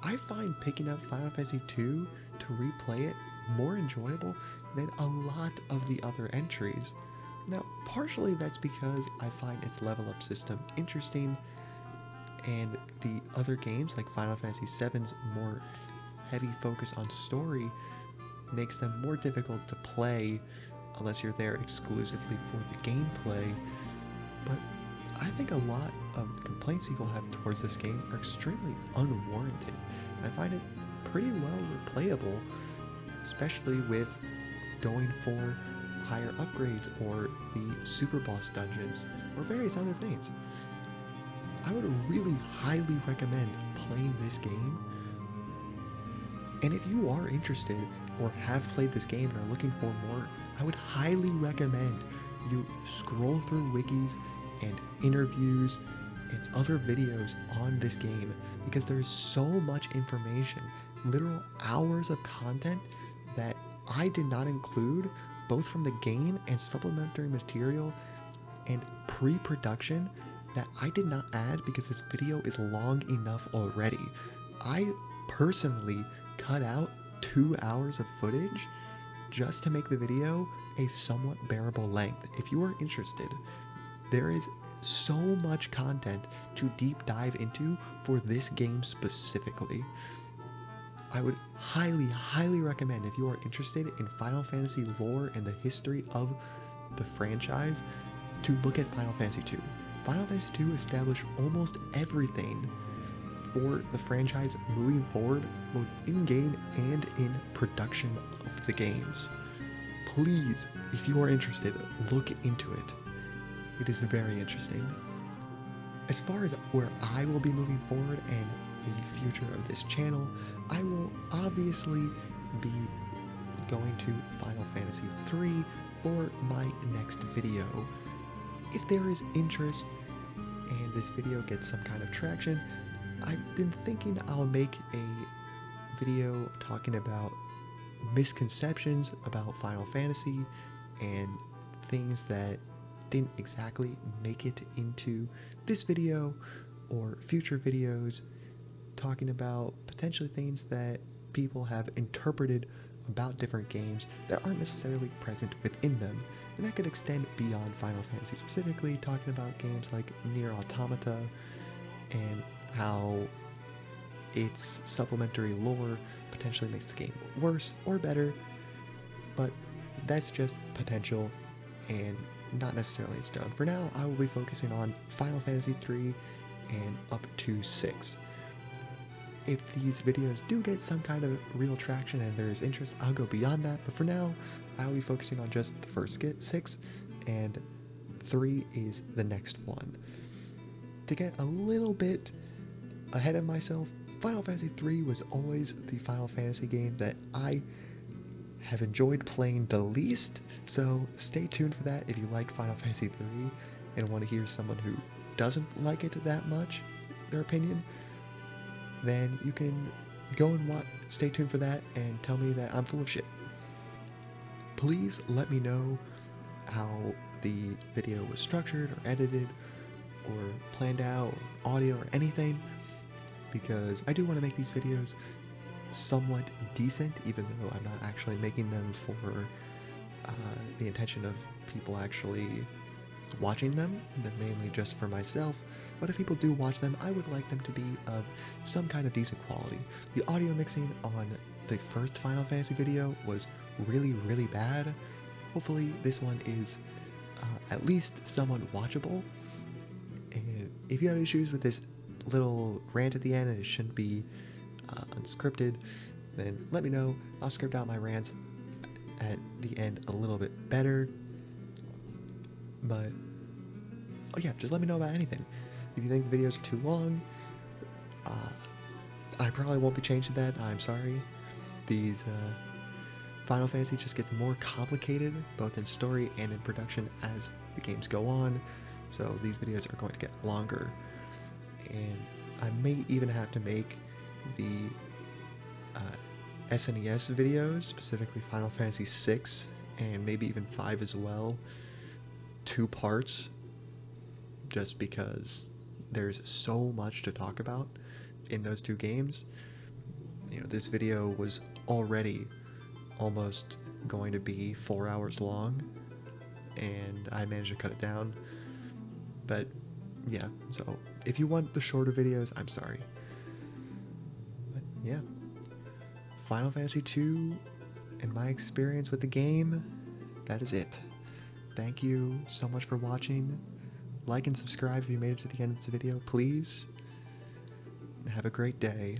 I find picking up Final Fantasy II to replay it more enjoyable than a lot of the other entries. Now, partially that's because I find its level up system interesting, and the other games like Final Fantasy VII's more heavy focus on story makes them more difficult to play unless you're there exclusively for the gameplay. But I think a lot of the complaints people have towards this game are extremely unwarranted, and I find it pretty well replayable, especially with going for higher upgrades or the super boss dungeons or various other things. I would really highly recommend playing this game. And if you are interested or have played this game and are looking for more, I would highly recommend you scroll through wikis and interviews and other videos on this game, because there's so much information, literal hours of content that I did not include, both from the game and supplementary material and pre-production, that I did not add because this video is long enough already. I personally cut out 2 hours of footage just to make the video a somewhat bearable length. If you are interested, there is so much content to deep dive into for this game specifically. I would highly, highly recommend, if you are interested in Final Fantasy lore and the history of the franchise, to look at Final Fantasy II. Final Fantasy II established almost everything for the franchise moving forward, both in-game and in production of the games. Please, if you are interested, look into it. It is very interesting. As far as where I will be moving forward and the future of this channel, I will obviously be going to Final Fantasy III for my next video. If there is interest and this video gets some kind of traction, I've been thinking I'll make a video talking about misconceptions about Final Fantasy and things that didn't exactly make it into this video or future videos, talking about potentially things that people have interpreted about different games that aren't necessarily present within them. And that could extend beyond Final Fantasy, specifically talking about games like Nier Automata and how its supplementary lore potentially makes the game worse or better, but that's just potential and not necessarily in stone. For now, I will be focusing on Final Fantasy III and up to 6. If these videos do get some kind of real traction and there is interest, I'll go beyond that, but for now, I'll be focusing on just the first 6, and 3 is the next one. To get a little bit ahead of myself, Final Fantasy III was always the Final Fantasy game that I have enjoyed playing the least, so stay tuned for that if you like Final Fantasy III and want to hear someone who doesn't like it that much, their opinion, then you can go and stay tuned for that and tell me that I'm full of shit. Please let me know how the video was structured or edited or planned out, or audio or anything, because I do want to make these videos somewhat decent, even though I'm not actually making them for the intention of people actually watching them. They're mainly just for myself, but if people do watch them, I would like them to be of some kind of decent quality. The audio mixing on the first Final Fantasy video was really, really bad. Hopefully this one is at least somewhat watchable. And if you have issues with this little rant at the end and it shouldn't be unscripted, then let me know. I'll script out my rants at the end a little bit better. But oh yeah, just let me know about anything. If you think the videos are too long, I probably won't be changing that. I'm sorry. These Final Fantasy just gets more complicated, both in story and in production as the games go on. So these videos are going to get longer, and I may even have to make the SNES videos, specifically Final Fantasy VI and maybe even 5 as well, 2 parts, just because there's so much to talk about in those 2 games. You know, this video was already almost going to be 4 hours long, and I managed to cut it down. But yeah, so if you want the shorter videos, I'm sorry. But yeah, Final Fantasy II and my experience with the game, that is it. Thank you so much for watching. Like and subscribe if you made it to the end of this video, please. And have a great day.